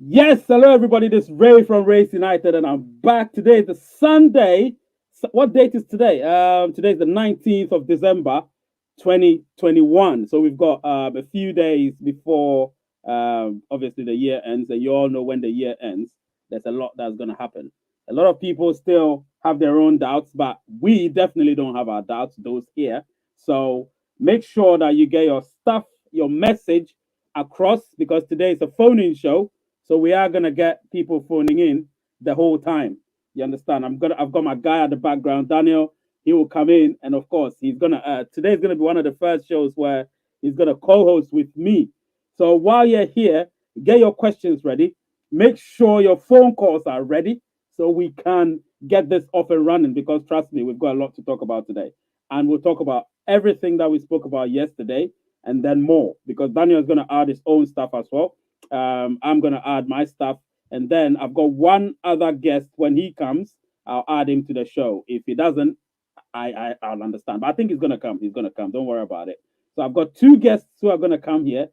Yes, hello everybody. This is Ray from Race United, and I'm back today. The Sunday. What date is today? Today is the 19th of December, 2021. So we've got a few days before obviously the year ends, and you all know when the year ends. There's a lot that's going to happen. A lot of people still have their own doubts, but we definitely don't have our doubts. Those here. So make sure that you get your stuff, your message across because today is a phone-in show, so we are gonna get people phoning in the whole time. You understand? I've got my guy at the background, Daniel. He will come in, and of course, he's gonna. Today's gonna be one of the first shows where he's gonna co-host with me. So while you're here, get your questions ready. Make sure your phone calls are ready so we can get this off and running. Because trust me, we've got a lot to talk about today, and we'll talk about everything that we spoke about yesterday and then more. Because Daniel is gonna add his own stuff as well. I'm gonna add my stuff, and then I've got one other guest. When he comes, I'll add him to the show. If he doesn't, I'll understand. But I think he's gonna come. He's gonna come. Don't worry about it. So I've got two guests who are gonna come here,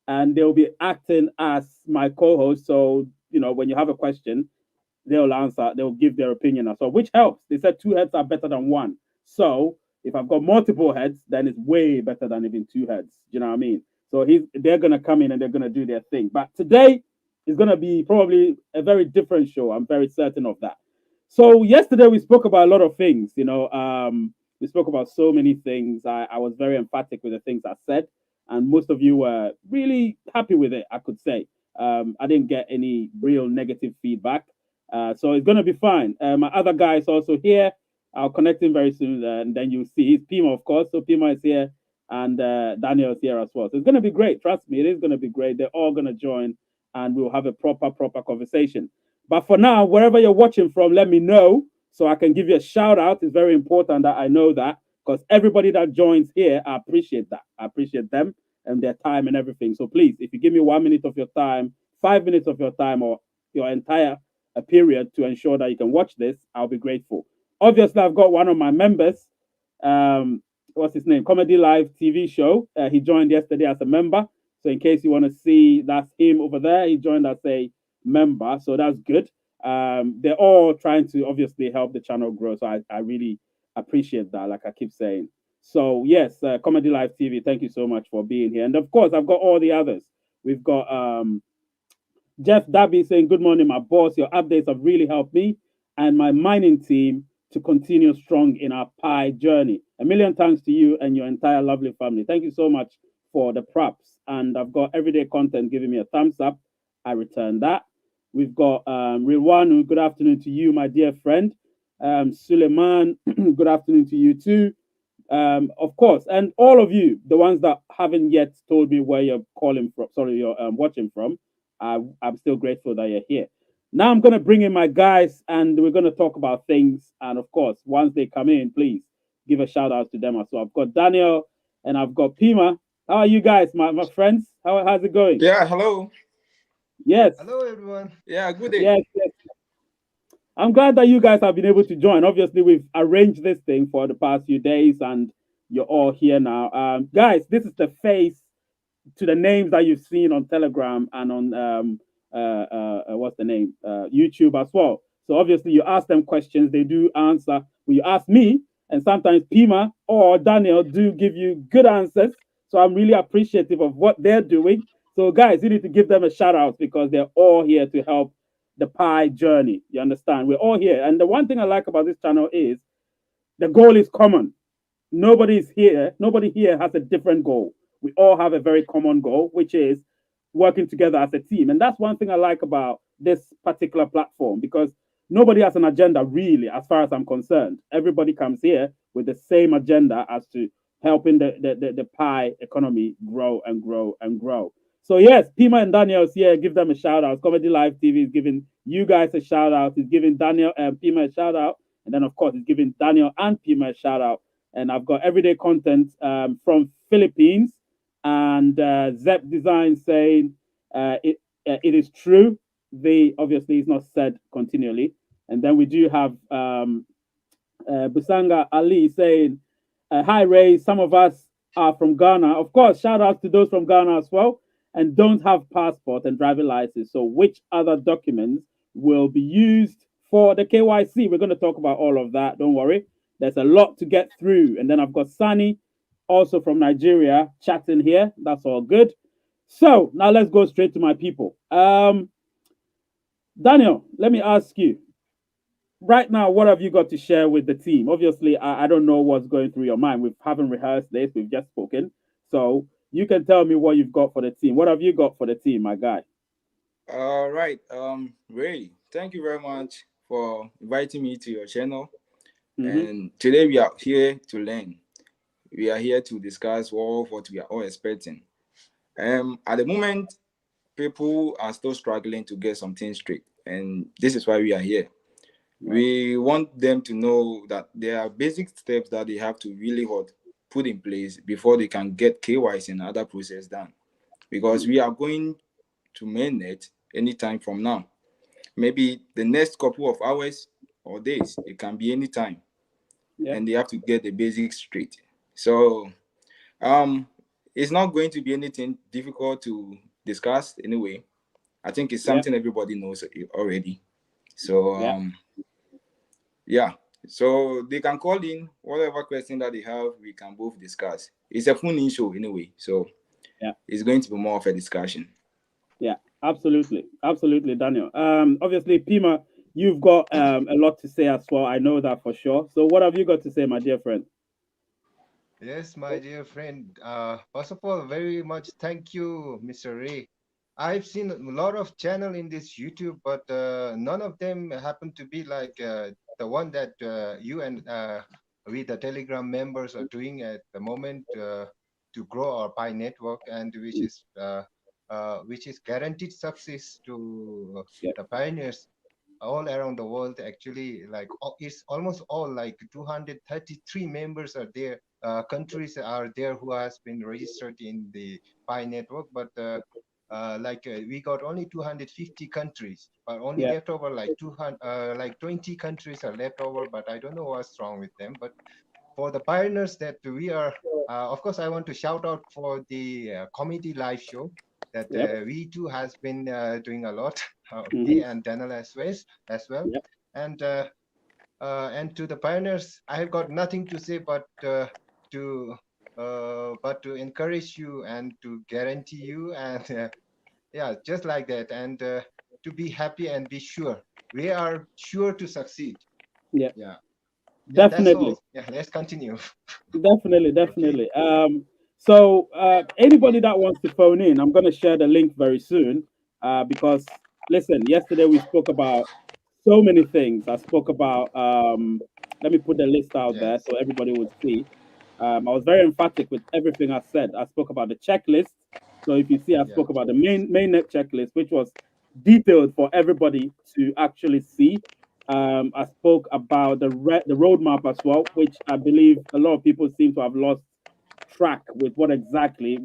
and they'll be acting as my co-host. So when you have a question, they'll answer, they'll give their opinion as well, which helps. They said two heads are better than one. So if I've got multiple heads, then it's way better than even two heads. Do you know what I mean? So they're gonna come in and they're gonna do their thing. But today is gonna be probably a very different show. I'm very certain of that. So yesterday we spoke about a lot of things. We spoke about so many things. I was very emphatic with the things I said, and most of you were really happy with it. I could say I didn't get any real negative feedback. So it's gonna be fine. My other guy is also here. I'll connect him very soon, and then you'll see. He's Pima, of course. So Pima is here, and Daniel is here as well. So it's gonna be great. Trust me, it is gonna be great. They're all gonna join, and we'll have a proper conversation. But for now, wherever you're watching from, let me know so I can give you a shout out. It's very important that I know that because everybody that joins here, I appreciate that. I appreciate them and their time and everything. So please, if you give me 1 minute of your time, 5 minutes of your time, or your entire a period to ensure that you can watch this, I'll be grateful. Obviously, I've got one of my members, what's his name? Comedy Live TV show. He joined yesterday as a member. So in case you want to see, that's him over there. He joined as a member, so that's good. They're all trying to obviously help the channel grow. So I really appreciate that, like I keep saying. So yes, Comedy Live TV, thank you so much for being here. And of course, I've got all the others. We've got Jeff Dabby saying, "Good morning, my boss. Your updates have really helped me and my mining team to continue strong in our pie journey. A million thanks to you and your entire lovely family. Thank you so much for the props." And I've got everyday content giving me a thumbs up. I return that. We've got Rilwanu, good afternoon to you, my dear friend. Suleiman, good afternoon to you too. Of course, and all of you, the ones that haven't yet told me where you're calling from, sorry, you're watching from, I'm still grateful that you're here. Now I'm going to bring in my guys and we're going to talk about things. And of course, once they come in, please give a shout out to them as well. I've got Daniel and I've got Pima. How are you guys, my friends? How's it going? Yeah, hello. Yes, Hello, everyone. Yeah, good day. yes. I'm glad that you guys have been able to join. Obviously, we've arranged this thing for the past few days and you're all here now. Guys, this is the face to the names that you've seen on Telegram and on what's the name YouTube as well. So obviously you ask them questions, they do answer. When you ask me, and sometimes Pima or Daniel do give you good answers. So I'm really appreciative of what they're doing. So guys, you need to give them a shout out because they're all here to help the pie journey. You understand? We're all here, and the one thing I like about this channel is the goal is common. Nobody here has a different goal. We all have a very common goal, which is working together as a team. And that's one thing I like about this particular platform because nobody has an agenda really, as far as I'm concerned. Everybody comes here with the same agenda as to helping the pie economy grow and grow and grow. So yes, Pima and Daniel is here. Give them a shout out. Comedy Live TV is giving you guys a shout out. He's giving Daniel and Pima a shout out. And then, of course, he's giving Daniel and Pima a shout out. And I've got everyday content from Philippines and Zep Design saying it is true. They obviously is not said continually. And then we do have Busanga Ali saying, "Hi Ray, some of us are from Ghana. Of course, shout out to those from Ghana as well. and don't have passport and driving license. So, which other documents will be used for the KYC? We're going to talk about all of that. Don't worry. There's a lot to get through. And then I've got Sani, also from Nigeria, chatting here. That's all good. So, now let's go straight to my people. Daniel, let me ask you right now, what have you got to share with the team? Obviously, I don't know what's going through your mind. We haven't rehearsed this, we've just spoken. So you can tell me what you've got for the team. What have you got for the team, my guy? All right. Ray, thank you very much for inviting me to your channel. Mm-hmm. And today we are here to learn. We are here to discuss what we are all expecting. At the moment, people are still struggling to get something straight, and this is why we are here. Right. We want them to know that there are basic steps that they have to really put in place before they can get KYC and other process done. Because Mm. we are going to mainnet anytime from now. Maybe the next couple of hours or days, it can be anytime, Yeah. and they have to get the basics straight. So um, it's not going to be anything difficult to discuss anyway. I think it's Yeah. something everybody knows already. So Yeah. yeah, so they can call in whatever question that they have. We can both discuss. It's a phone-in show anyway, so Yeah. it's going to be more of a discussion. Yeah. Absolutely. Absolutely, Daniel. Obviously, Pima, you've got a lot to say as well. I know that for sure. So what have you got to say, my dear friend? Yes, my dear friend. First of all, very much thank you, Mr. Ray. I've seen a lot of channel in this YouTube, but none of them happen to be like the one that you and we, the Telegram members, are doing at the moment to grow our Pi network, and which is guaranteed success to Yeah. the pioneers all around the world. Actually, like it's almost all like 233 members are there, countries are there who has been registered in the Pi network, but we got only 250 countries, but only Yeah. left over like 200, like 20 countries are left over, but I don't know what's wrong with them. But for the pioneers that we are, of course, I want to shout out for the comedy live show that Yep. we too has been doing a lot, Mm-hmm. me and Daniel as well. Yep. And and to the pioneers, I have got nothing to say to but to encourage you and to guarantee you and yeah, just like that, and to be happy and be sure we are sure to succeed. Yeah. Yeah, yeah, that's Definitely. all. Yeah, let's continue. Definitely, Okay. definitely. So anybody that wants to phone in, I'm going to share the link very soon. Because listen, yesterday we spoke about so many things. I spoke about. Let me put the list out there Yes. so everybody would see. I was very emphatic with everything I said. I spoke about the checklist. So if you see, I Yeah. spoke about the mainnet checklist, which was detailed for everybody to actually see. I spoke about the roadmap as well, which I believe a lot of people seem to have lost track with what exactly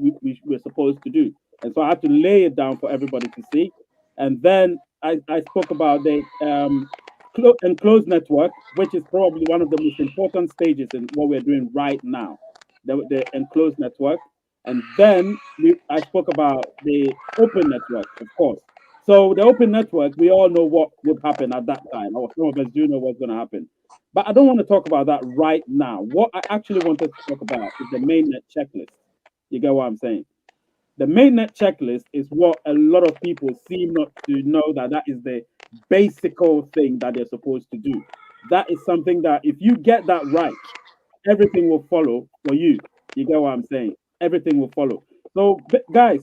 we're supposed to do. And so I had to lay it down for everybody to see. And then I spoke about the enclosed network, which is probably one of the most important stages in what we're doing right now, the enclosed network. And then I spoke about the open network, of course. So the open network, we all know what would happen at that time, or some of us do know what's going to happen. But I don't want to talk about that right now. What I actually wanted to talk about is the mainnet checklist. You get what I'm saying? The mainnet checklist is what a lot of people seem not to know that that is the basical thing that they're supposed to do. That is something that if you get that right, everything will follow for you. You get what I'm saying? Everything will follow. So, guys,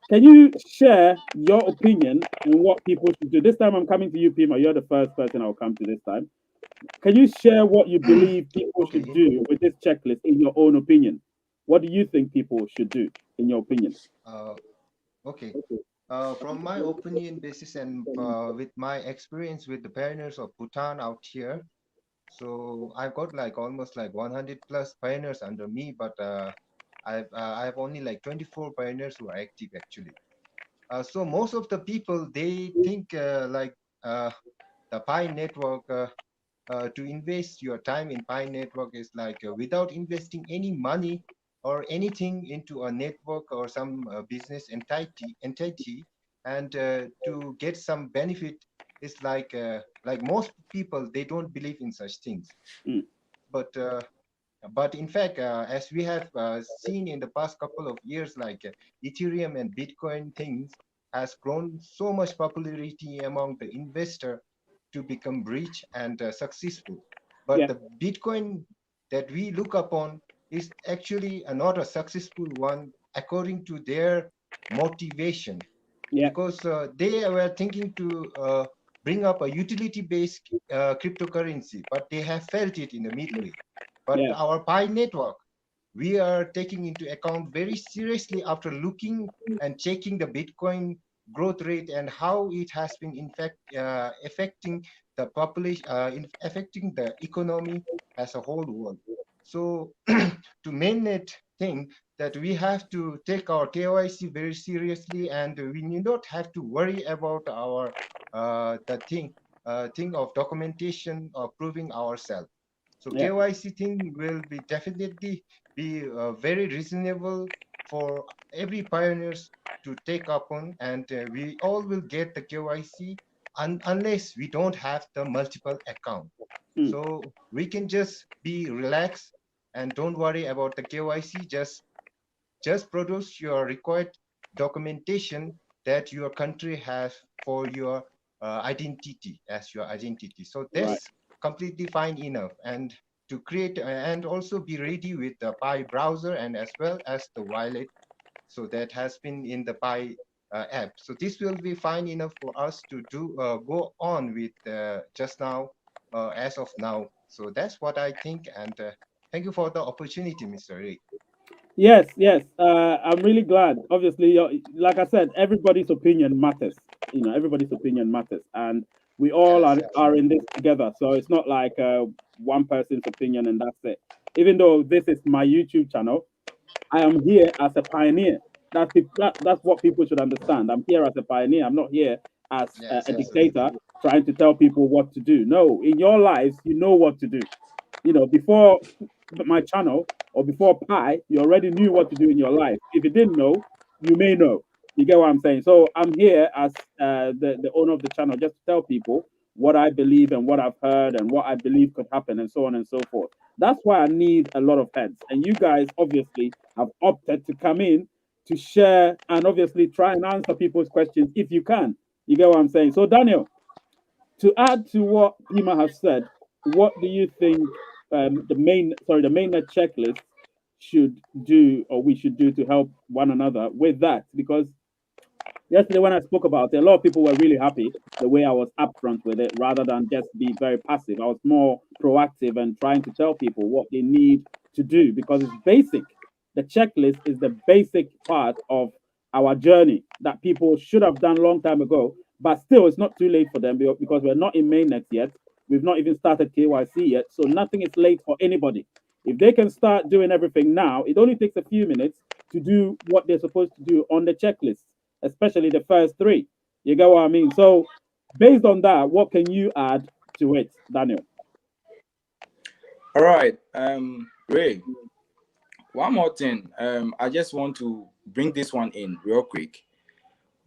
can you share your opinion on what people should do? This time I'm coming to you, Pima. You're the first person I'll come to this time. Can you share what you believe people should Okay. do with this checklist in your own opinion? What do you think people should do in your opinion? Uh, okay. From my opinion basis and with my experience with the pioneers of Bhutan out here, so I've got like almost like 100 plus pioneers under me, but I've only like 24 pioneers who are active actually. So most of the people they think uh, the Pi network to invest your time in Pi network is like without investing any money or anything into a network or some business entity, and to get some benefit is like most people, they don't believe in such things. Mm. But in fact, as we have seen in the past couple of years, like Ethereum and Bitcoin things has grown so much popularity among the investor to become rich and successful. But Yeah. the Bitcoin that we look upon is actually not a successful one according to their motivation, Yeah. because they were thinking to bring up a utility-based cryptocurrency, but they have felt it in the middle way. But Yeah. our Pi network, we are taking into account very seriously after looking and checking the Bitcoin growth rate and how it has been in fact affecting the population, affecting the economy as a whole world. So to mainnet thing, that we have to take our KYC very seriously, and we need not have to worry about our the thing of documentation or proving ourselves. So Yeah. KYC thing will be definitely be very reasonable for every pioneers to take upon, and we all will get the KYC unless we don't have the multiple account. Mm. So we can just be relaxed and don't worry about the KYC. Just produce your required documentation that your country has for your identity as your identity. So Right. that's completely fine enough. And to create and also be ready with the Pi browser and as well as the wallet. So that has been in the Pi app. So this will be fine enough for us to do go on with just now as of now. So that's what I think. And thank you for the opportunity, Mr. Ray. Yes, yes. I'm really glad. Obviously, like I said, everybody's opinion matters. Everybody's opinion matters, and we all Yes, are in absolutely. this together. So it's not like one person's opinion and that's it. Even though this is my YouTube channel, I am here as a pioneer. That's what people should understand. I'm here as a pioneer. I'm not here as Yes, a absolutely. dictator trying to tell people what to do. No, in your lives, you know what to do. Before my channel or before Pi, you already knew what to do in your life. If you didn't know, you may know. You get what I'm saying? So I'm here as the owner of the channel just to tell people what I believe and what I've heard and what I believe could happen and so on and so forth. That's why I need a lot of heads. And you guys obviously have opted to come in to share and obviously try and answer people's questions if you can. You get what I'm saying? So, Daniel, to add to what Hima has said, what do you think the mainnet checklist should do or we should do to help one another with that? Because yesterday when I spoke about it, a lot of people were really happy the way I was upfront with it rather than just be very passive. I was more proactive and trying to tell people what they need to do because it's basic. The checklist is the basic part of our journey that people should have done long time ago, but still it's not too late for them because we're not in mainnet yet. We've not even started KYC yet, so nothing is late for anybody. If they can start doing everything now, it only takes a few minutes to do what they're supposed to do on the checklist, especially the first three. You get what I mean? So, based on that, what can you add to it, Daniel? All right, Ray. One more thing. I just want to bring this one in real quick.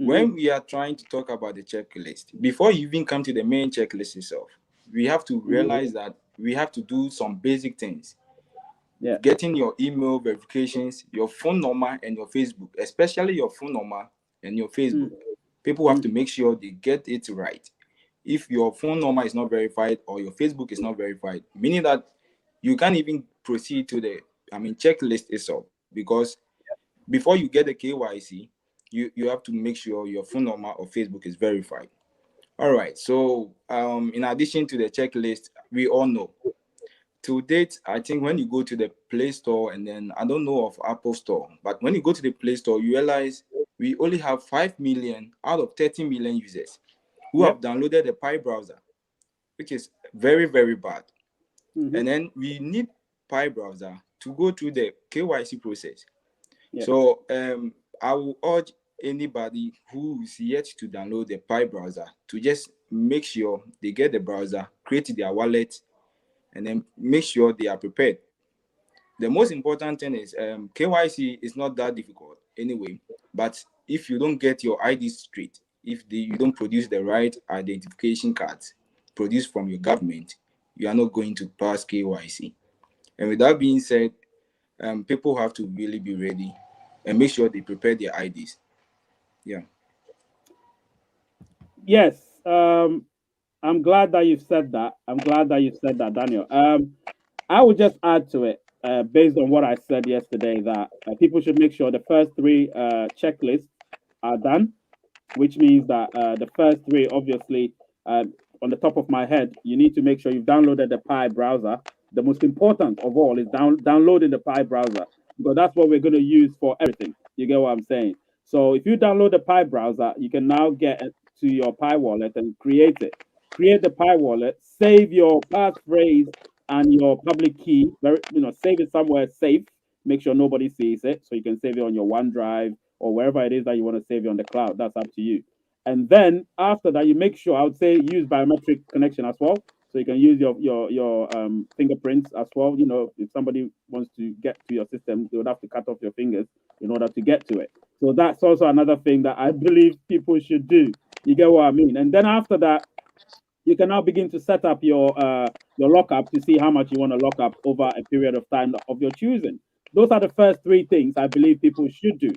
Mm-hmm. When we are trying to talk about the checklist, before you even come to the main checklist itself, we have to Mm-hmm. realize that we have to do some basic things. Yeah. Getting your email verifications, your phone number, and your Facebook, especially your phone number and your Facebook. People have to Mm-hmm. make sure they get it right. If your phone number is not verified or your Facebook is not verified, meaning that you can't even proceed to the checklist itself, because before you get the KYC, you have to make sure your phone number or Facebook is verified. All right. So in addition to the checklist, we all know to date, I think when you go to the Play Store, and then I don't know of Apple Store, but when you go to the Play Store, you realize we only have 5 million out of 30 million users who have Yep. downloaded the Pi browser, which is very, very bad. Mm-hmm. And then we need Pi browser to go through the KYC process. Yeah. So I will urge anybody who is yet to download the Pi browser to just make sure they get the browser, create their wallet, and then make sure they are prepared. the most important thing is KYC is not that difficult anyway. But if you don't get your ID straight, if you don't produce the right identification cards produced from your government, you are not going to pass KYC. And with that being said, people have to really be ready and make sure they prepare their IDs. Yeah. Yes. I'm glad that you've said that. I'm glad that you've said that, Daniel. I would just add to it, based on what I said yesterday, that people should make sure the first three checklists are done, which means that the first three, obviously, uh, on the top of my head, you need to make sure you've downloaded the Pi browser. The most important of all is downloading the Pi browser, because that's what we're going to use for everything. You get what I'm saying? So if you download the Pi browser, you can now get to your Pi wallet and create it. Create the Pi wallet, save your passphrase and your public key. Save it somewhere safe. Make sure nobody sees it, so you can save it on your OneDrive or wherever it is that you want to save it on the cloud. That's up to you. And then after that, you make sure, I would say, use biometric connection as well. So you can use your fingerprints as well. If somebody wants to get to your system, they would have to cut off your fingers in order to get to it. So that's also another thing that I believe people should do. You get what I mean? And then after that, you can now begin to set up your lockup to see how much you want to lock up over a period of time of your choosing. Those are the first three things I believe people should do.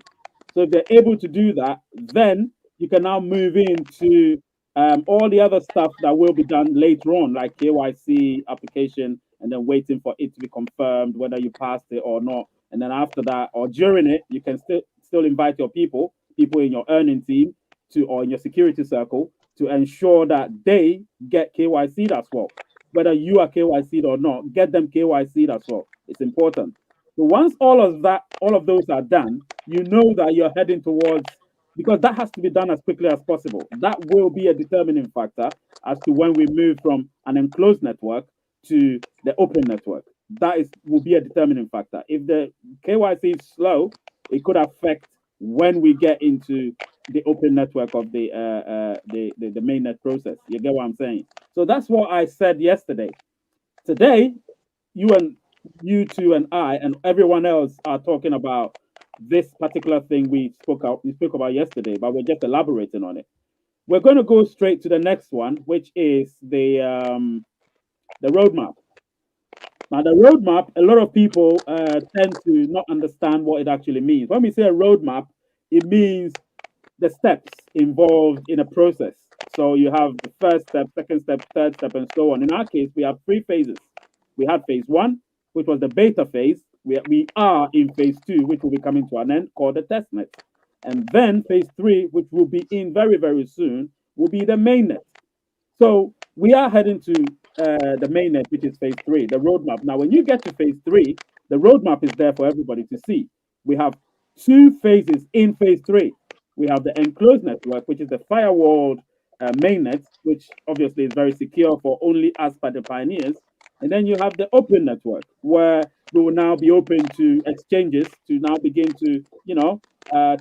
So if they're able to do that, then you can now move into all the other stuff that will be done later on, like KYC application, and then waiting for it to be confirmed whether you passed it or not. And then after that, or during it, you can still invite your people in your earning team or in your security circle, to ensure that they get KYC'd as well. Whether you are KYC'd or not, get them KYC'd as well. It's important. So once all of those are done, you know that you're heading towards, because that has to be done as quickly as possible. That will be a determining factor as to when we move from an enclosed network to the open network. Will be a determining factor. If the KYC is slow, it could affect when we get into the open network of the mainnet process. You get what I'm saying? So that's what I said yesterday. Today, you two and I and everyone else are talking about this particular thing we spoke about yesterday, but we're just elaborating on it. We're going to go straight to the next one, which is the roadmap. Now, the roadmap, a lot of people tend to not understand what it actually means. When we say a roadmap, it means the steps involved in a process. So you have the first step, second step, third step, and so on. In our case, we have three phases. We had phase one, which was the beta phase. We are in phase two, which will be coming to an end, called the testnet. And then phase three, which will be in very, very soon, will be the mainnet. So we are heading to the mainnet, which is phase three, the roadmap. Now, when you get to phase three, the roadmap is there for everybody to see. We have two phases in phase three. We have the enclosed network, which is the firewalled mainnet, which obviously is very secure for only us by the pioneers. And then you have the open network, where we will now be open to exchanges to now begin to,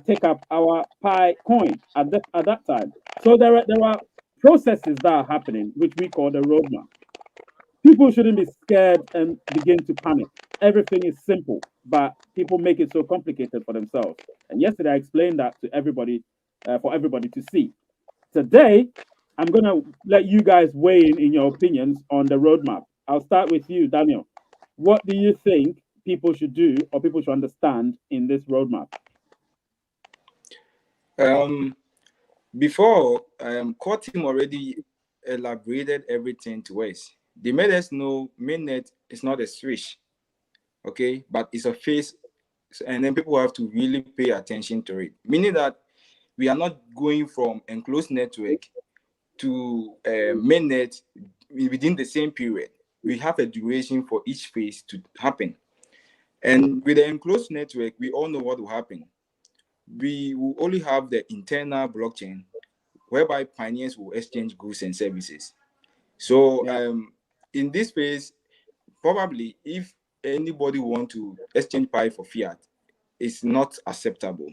take up our Pi coin at that time. So there are processes that are happening, which we call the roadmap. People shouldn't be scared and begin to panic. Everything is simple, but people make it so complicated for themselves. And yesterday I explained that to everybody, for everybody to see. Today, I'm going to let you guys weigh in your opinions on the roadmap. I'll start with you, Daniel. What do you think people should do or people should understand in this roadmap? Before, core team already elaborated everything to us. They made us know mainnet is not a switch, okay, but it's a phase, and then people have to really pay attention to it. Meaning that we are not going from enclosed network to mainnet within the same period. We have a duration for each phase to happen. And with the enclosed network, we all know what will happen. We will only have the internal blockchain whereby pioneers will exchange goods and services. So in this phase, probably if anybody want to exchange Pi for fiat, it's not acceptable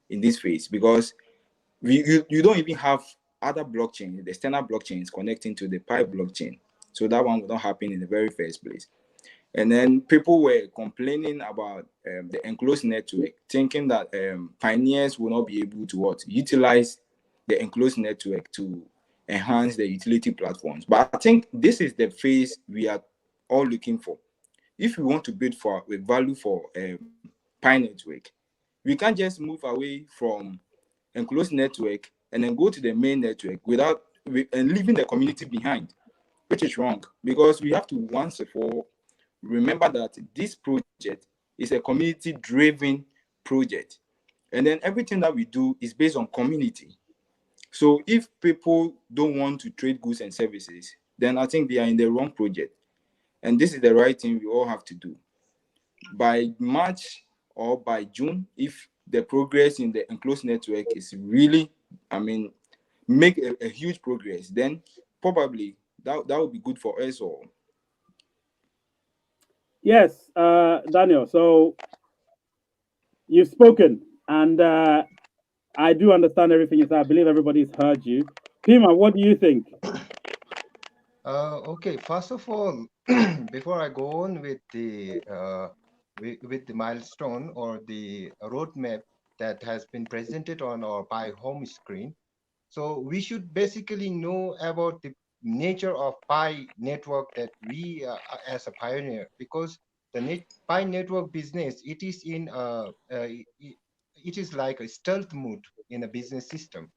in this phase, because you don't even have other blockchains, the external blockchains connecting to the Pi blockchain. So that one will not happen in the very first place. And then people were complaining about the enclosed network, thinking that pioneers will not be able to utilize the enclosed network to enhance the utility platforms. But I think this is the phase we are all looking for. If we want to build for with value for Pi network, we can't just move away from enclosed network and then go to the main network and leaving the community behind, which is wrong, because we have to once and for all remember that this project is a community driven project, and then everything that we do is based on community. So if people don't want to trade goods and services, then I think they are in the wrong project, and this is the right thing we all have to do. By March or by June, if the progress in the enclosed network is really, I mean, make a huge progress, then probably that would be good for us all. Yes, Daniel. So you've spoken, and I do understand everything you said. I believe everybody's heard you. Pima, what do you think? Okay, first of all, before I go on with the milestone or the roadmap that has been presented on our Pi home screen, so we should basically know about the nature of Pi network that we as a pioneer, because the Pi network business, it is in it is like a stealth mode in a business system.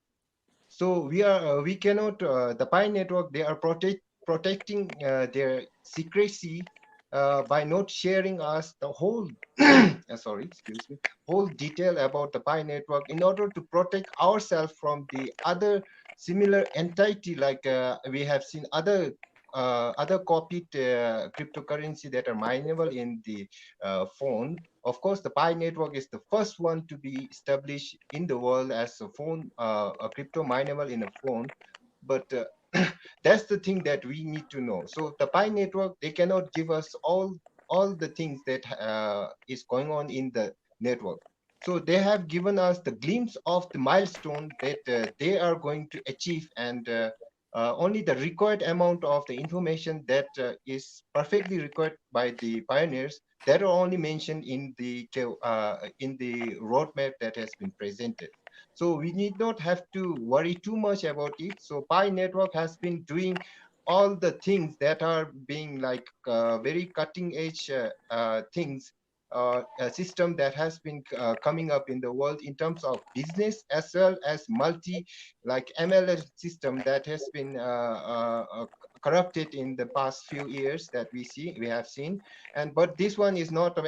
So we cannot the Pi network, they are protecting their secrecy by not sharing us the whole sorry, excuse me, whole detail about the Pi network, in order to protect ourselves from the other similar entity, like we have seen other copied cryptocurrency that are mineable in the phone. Of course, the Pi network is the first one to be established in the world as a crypto mineable in a phone. But that's the thing that we need to know. So the Pi network, they cannot give us all the things that is going on in the network. So they have given us the glimpse of the milestone that they are going to achieve, and only the required amount of the information that is perfectly required by the pioneers, that are only mentioned in the roadmap that has been presented. So we need not have to worry too much about it. So Pi network has been doing all the things that are being like very cutting edge things, a system that has been coming up in the world in terms of business, as well as multi, like MLM system that has been corrupted in the past few years, that we have seen. And but this one is not an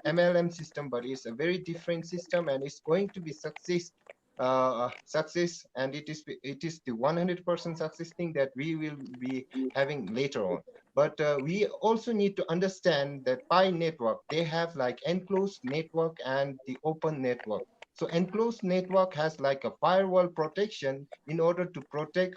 MLM system, but it's a very different system, and it's going to be success, and it is the 100% success thing that we will be having later on. But we also need to understand that Pi network, they have like enclosed network and the open network. So enclosed network has like a firewall protection in order to protect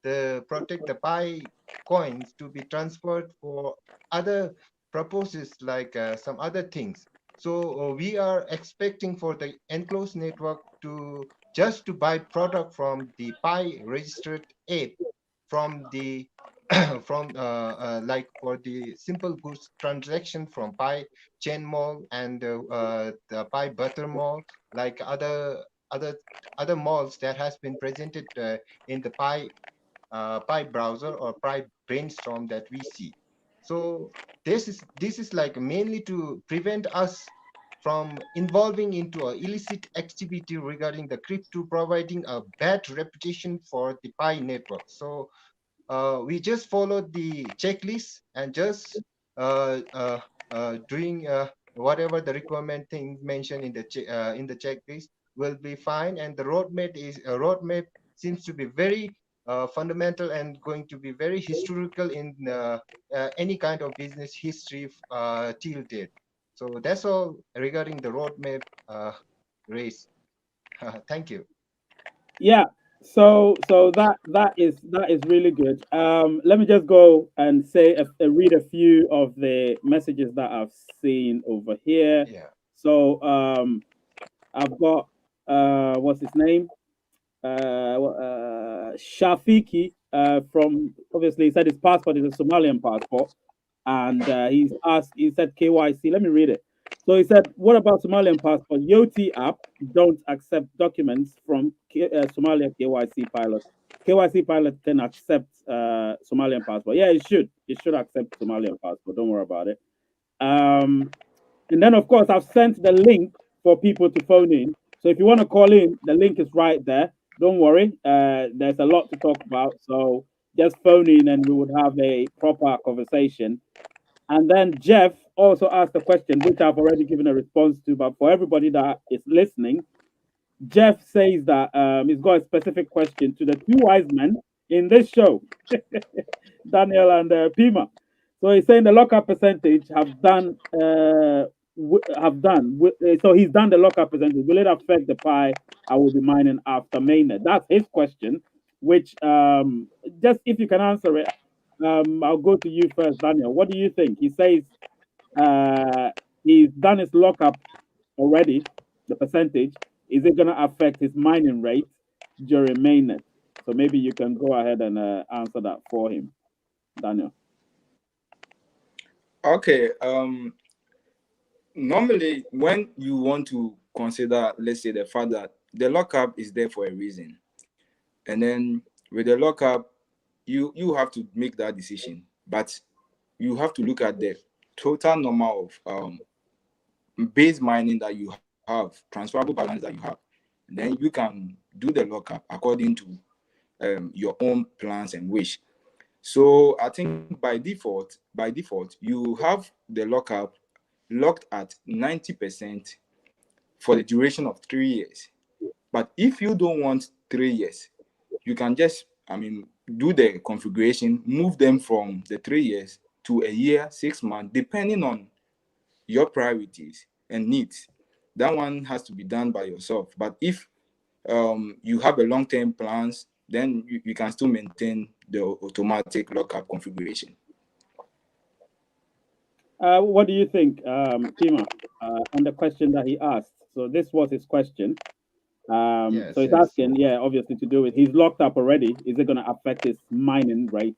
the Pi coins to be transferred for other purposes, like some other things. So we are expecting for the enclosed network to just to buy product from the Pi registered app, from the from like for the simple goods transaction from Pi Chain Mall and the Pi Butter Mall, like other other malls that has been presented in the Pi browser or Pi brainstorm that we see. So this is like mainly to prevent us from involving into a illicit activity regarding the crypto, providing a bad reputation for the Pi network. So we just followed the checklist and just doing whatever the requirement thing mentioned in the checklist will be fine. And the roadmap seems to be very fundamental and going to be very historical in any kind of business history till date. So that's all regarding the roadmap race. Thank you. Yeah. So that is really good. Let me just go and read a few of the messages that I've seen over here. Yeah. So I've got what's his name? Shafiki from, obviously he said his passport is a Somalian passport. and he's asked. He said KYC. Let me read it. So he said, "What about Somalian passport? Yoti app don't accept documents from Somalia KYC pilot. KYC pilot can accept Somalian passport. Yeah, it should. It should accept Somalian passport. Don't worry about it. Um, and then, of course, I've sent the link for people to phone in. So if you want to call in, the link is right there. Don't worry. There's a lot to talk about. So just phone in and we would have a proper conversation. And then Jeff also asked a question, which I've already given a response to. But for everybody that is listening, Jeff says that he's got a specific question to the two wise men in this show, Daniel and Pima. So he's saying the lockup percentage so he's done the lockup percentage. Will it affect the pie I will be mining after mainnet? That's his question. Which just if you can answer it, I'll go to you first, Daniel. What do you think? He says uh, he's done his lockup already. The percentage, is it going to affect his mining rate during mainnet? So maybe you can go ahead and answer that for him, Daniel. Okay. Normally, when you want to consider, let's say, the fact that the lockup is there for a reason, and then with the lockup, you have to make that decision. But you have to look at the total number of base mining that you have, transferable balance that you have. Then you can do the lockup according to your own plans and wish. So I think by default, you have the lockup locked at 90% for the duration of 3 years. But if you don't want 3 years, you can just, do the configuration, move them from the 3 years to a year, 6 months, depending on your priorities and needs. That one has to be done by yourself. But if you have a long-term plans, then you can still maintain the automatic lockup configuration. What do you think, Pima, on the question that he asked? So this was his question. So Yes, he's yes. asking, yeah, obviously to do it. He's locked up already. Is it going to affect his mining rate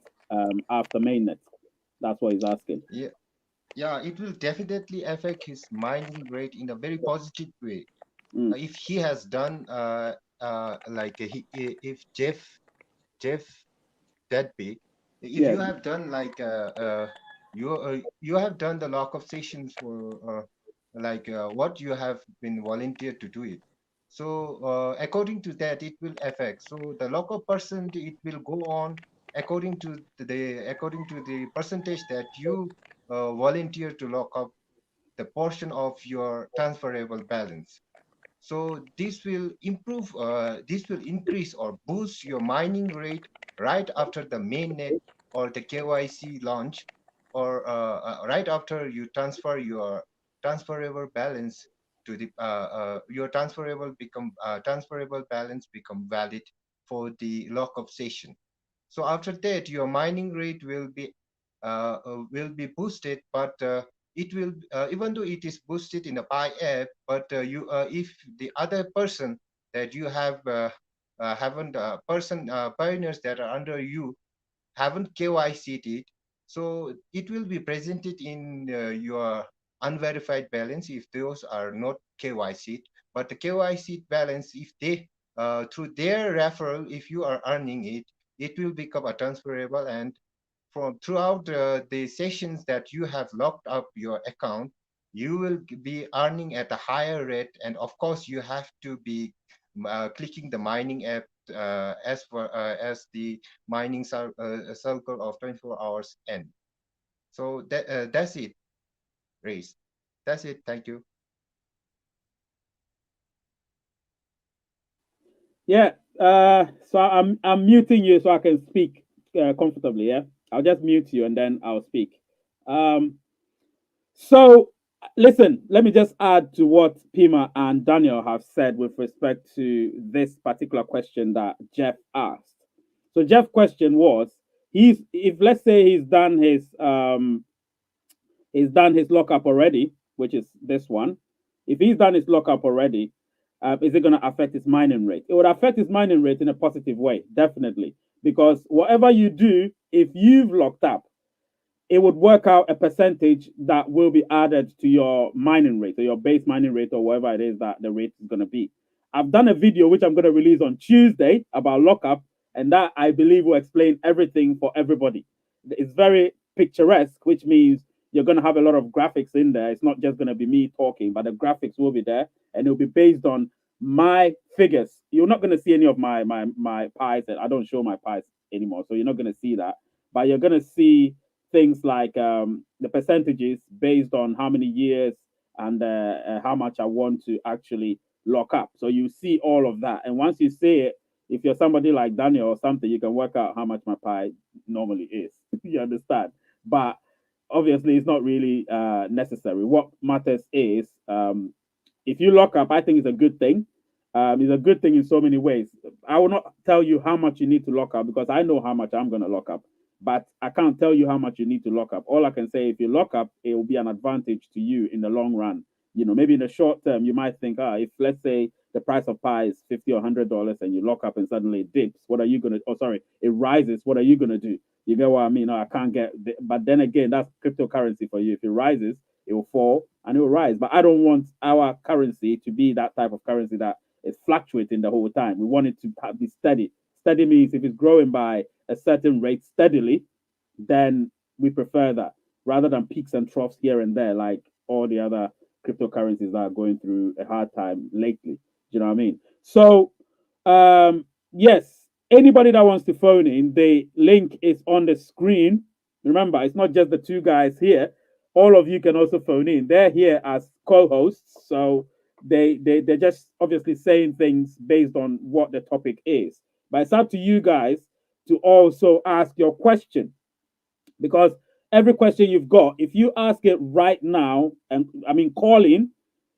after mainnet? That's what he's asking. Yeah, yeah, it will definitely affect his mining rate in a very positive way. Mm, If he has done like if Jeff that big, if yeah. you have done like you have done the lockup sessions for like what you have been volunteered to do it. So according to that, it will affect. So the lockup percent it will go on according to the percentage that you volunteer to lock up the portion of your transferable balance. So this will increase or boost your mining rate right after the mainnet or the KYC launch, or right after you transfer your transferable balance to the your transferable balance become valid for the lockup session. So after that, your mining rate will be boosted, but it will even though it is boosted in the Pi app, but you if the other person that you have haven't pioneers that are under you haven't KYC'd it, so it will be presented in your unverified balance if those are not KYC'd. But the KYC balance, if they through their referral, if you are earning it, it will become a transferable, and from throughout the sessions that you have locked up your account, you will be earning at a higher rate. And of course, you have to be clicking the mining app as the mining circle of 24 hours end. So that's it, Race. That's it. Thank you. Yeah. So I'm muting you so I can speak comfortably. Yeah. I'll just mute you and then I'll speak. Um, so listen, let me just add to what Pima and Daniel have said with respect to this particular question that Jeff asked. So Jeff's question was, he's if let's say he's done his lockup already, which is this one. If he's done his lockup already, is it going to affect his mining rate? It would affect his mining rate in a positive way, definitely. Because whatever you do, if you've locked up, it would work out a percentage that will be added to your mining rate or your base mining rate or whatever it is that the rate is going to be. I've done a video which I'm going to release on Tuesday about lockup, and that I believe will explain everything for everybody. It's very picturesque, which means you're going to have a lot of graphics in there. It's not just going to be me talking, but the graphics will be there, and it'll be based on my figures. You're not going to see any of my pies. I don't show my pies anymore, so you're not going to see that. But you're going to see things like the percentages based on how many years and how much I want to actually lock up. So you see all of that, and once you see it, if you're somebody like Daniel or something, you can work out how much my pie normally is. You understand? But obviously, it's not really necessary. What matters is if you lock up, I think it's a good thing. It's a good thing in so many ways. I will not tell you how much you need to lock up because I know how much I'm going to lock up, but I can't tell you how much you need to lock up. All I can say, if you lock up, it will be an advantage to you in the long run. You know, maybe in the short term, you might think, if let's say the price of pie is $50 or $100 and you lock up and suddenly it dips, what are you going to, oh, sorry, it rises, what are you going to do? You get what I mean? No, I can't get, but then again, that's cryptocurrency for you. If it rises, it will fall and it will rise. But I don't want our currency to be that type of currency that is fluctuating the whole time. We want it to be steady. Steady means if it's growing by a certain rate steadily, then we prefer that rather than peaks and troughs here and there, like all the other cryptocurrencies that are going through a hard time lately. Do you know what I mean? So, yes, anybody that wants to phone in, the link is on the screen. Remember, it's not just the two guys here. All of you can also phone in. They're here as co-hosts, so they're just obviously saying things based on what the topic is. But it's up to you guys to also ask your question because every question you've got, if you ask it right now, and I mean call in,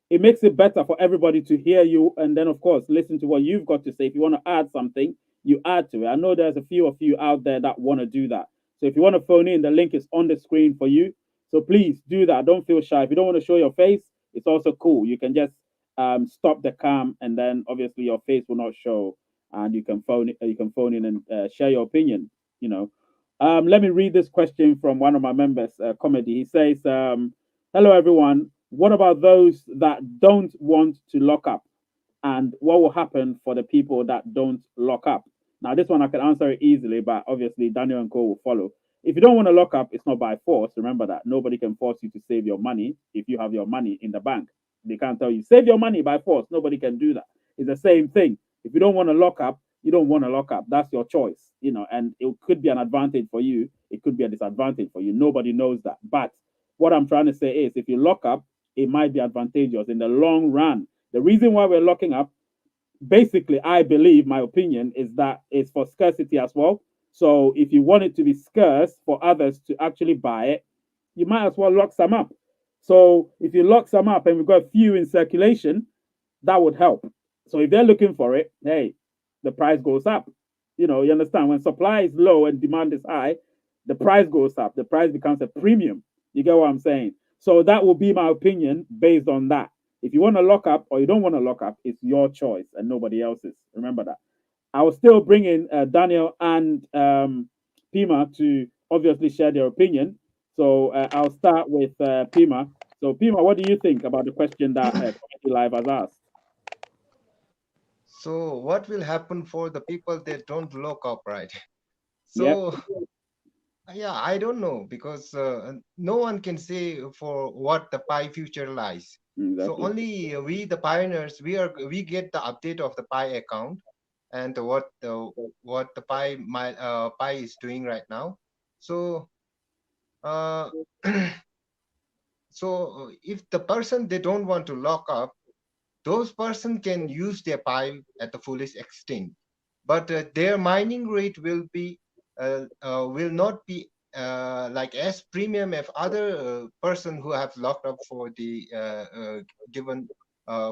it makes it better for everybody to hear you and then of course listen to what you've got to say. If you want to add something, you add to it. I know there's a few of you out there that want to do that. So if you want to phone in, the link is on the screen for you. So please do that. Don't feel shy. If you don't want to show your face, it's also cool. You can just stop the cam and then obviously your face will not show and you can phone in and share your opinion, you know. Let me read this question from one of my members, Comedy. He says, hello, everyone. What about those that don't want to lock up? And what will happen for the people that don't lock up? Now, this one I can answer it easily, but obviously Daniel and Co will follow. If you don't want to lock up, it's not by force. Remember that. Nobody can force you to save your money if you have your money in the bank. They can't tell you, save your money by force. Nobody can do that. It's the same thing. If you don't want to lock up, you don't want to lock up. That's your choice, you know, and it could be an advantage for you. It could be a disadvantage for you. Nobody knows that. But what I'm trying to say is if you lock up, it might be advantageous in the long run. The reason why we're locking up, basically, I believe, my opinion, is that it's for scarcity as well. So if you want it to be scarce for others to actually buy it, you might as well lock some up. So if you lock some up and we've got a few in circulation, that would help. So if they're looking for it, hey, the price goes up. You know, you understand? When supply is low and demand is high, the price goes up. The price becomes a premium. You get what I'm saying? So that will be my opinion based on that. If you want to lock up or you don't want to lock up, it's your choice and nobody else's. Remember that. I will still bring in Daniel and Pima to obviously share their opinion. So I'll start with Pima. So Pima, what do you think about the question that Comedy Live has asked? So what will happen for the people that don't lock up, right? Yep, So yeah, I don't know because no one can say for what the Pi future lies. So exactly. only we, the pioneers, we get the update of the Pi account and what the Pi is doing right now. So uh, so if the person they don't want to lock up, those person can use their Pi at the fullest extent, but their mining rate will not be like as premium as other person who have locked up for the given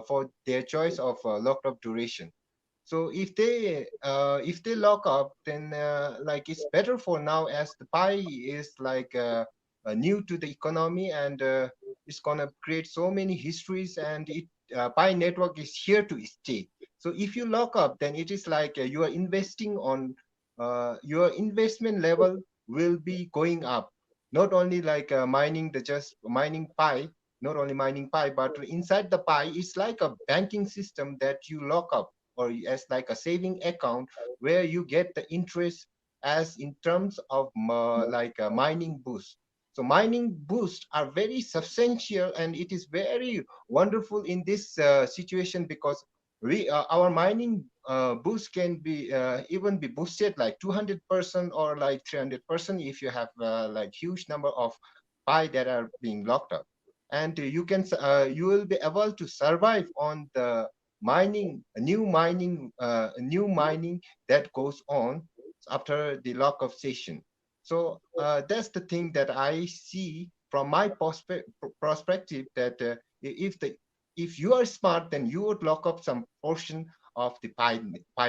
for their choice of locked up duration. So if they lock up, then like it's better for now as the Pi is like new to the economy and it's gonna create so many histories and it Pi network is here to stay. So if you lock up, then it is like you are investing on your investment level will be going up. not only like mining the just mining pi, not only mining pi, but inside the pi it's like a banking system that you lock up, or as like a saving account where you get the interest as in terms of like a mining boost. So mining boosts are very substantial, and it is very wonderful in this situation, because we our mining boost can be even be boosted like 200% or like 300% if you have like huge number of pi that are being locked up. And you can you will be able to survive on the new mining that goes on after the lockup session. So that's the thing that I see from my perspective, that if the if you are smart, then you would lock up some portion of the Pi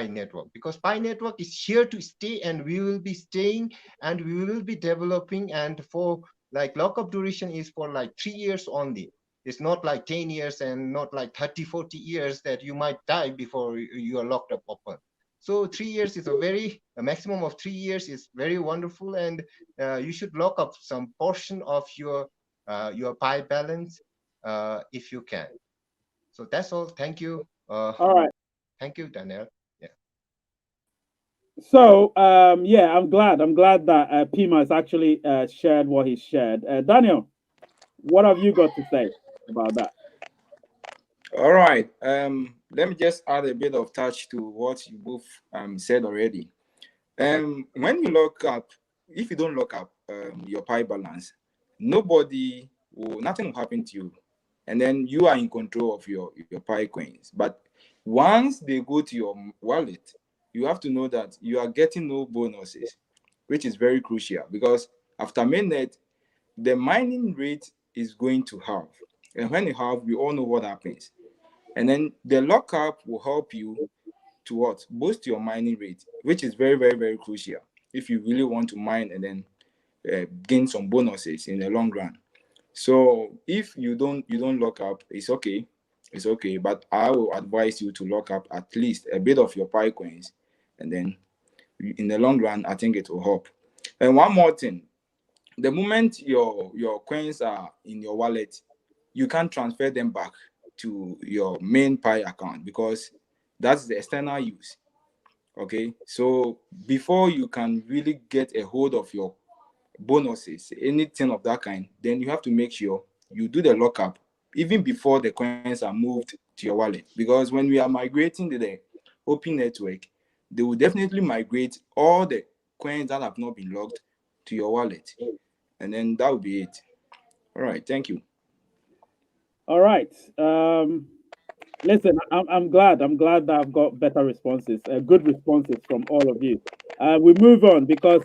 network, because Pi network is here to stay, and we will be staying, and we will be developing. And for like lockup duration is for like 3 years only. It's not like 10 years and not like 30, 40 years that you might die before you are locked up open. So 3 years is a maximum of 3 years is very wonderful, and you should lock up some portion of your Pi balance if you can. So that's all. Thank you. All right. Thank you, Daniel. Yeah. So yeah, I'm glad. I'm glad that Pima has actually shared what he shared. Daniel, what have you got to say about that? All right. Let me just add a bit of touch to what you both said already. When you lock up, if you don't lock up your Pi balance, nothing will happen to you, and then you are in control of your Pi coins. But once they go to your wallet, you have to know that you are getting no bonuses, which is very crucial, because after mainnet, the mining rate is going to halve, and when it halve, we all know what happens. And then the lockup will help you to what? Boost your mining rate, which is very, very, very crucial if you really want to mine and then gain some bonuses in the long run. So if you don't lock up, it's okay. But I will advise you to lock up at least a bit of your Pi coins, and then in the long run, I think it will help. And one more thing, the moment your coins are in your wallet, you can't transfer them back to your main Pi account, because that's the external use. Okay, so before you can really get a hold of your bonuses, anything of that kind, then you have to make sure you do the lockup even before the coins are moved to your wallet, because when we are migrating to the open network, they will definitely migrate all the coins that have not been locked to your wallet, and then that will be it. All right, thank you. All right. Listen, I'm glad. I'm glad that I've got better responses, good responses from all of you. We move on because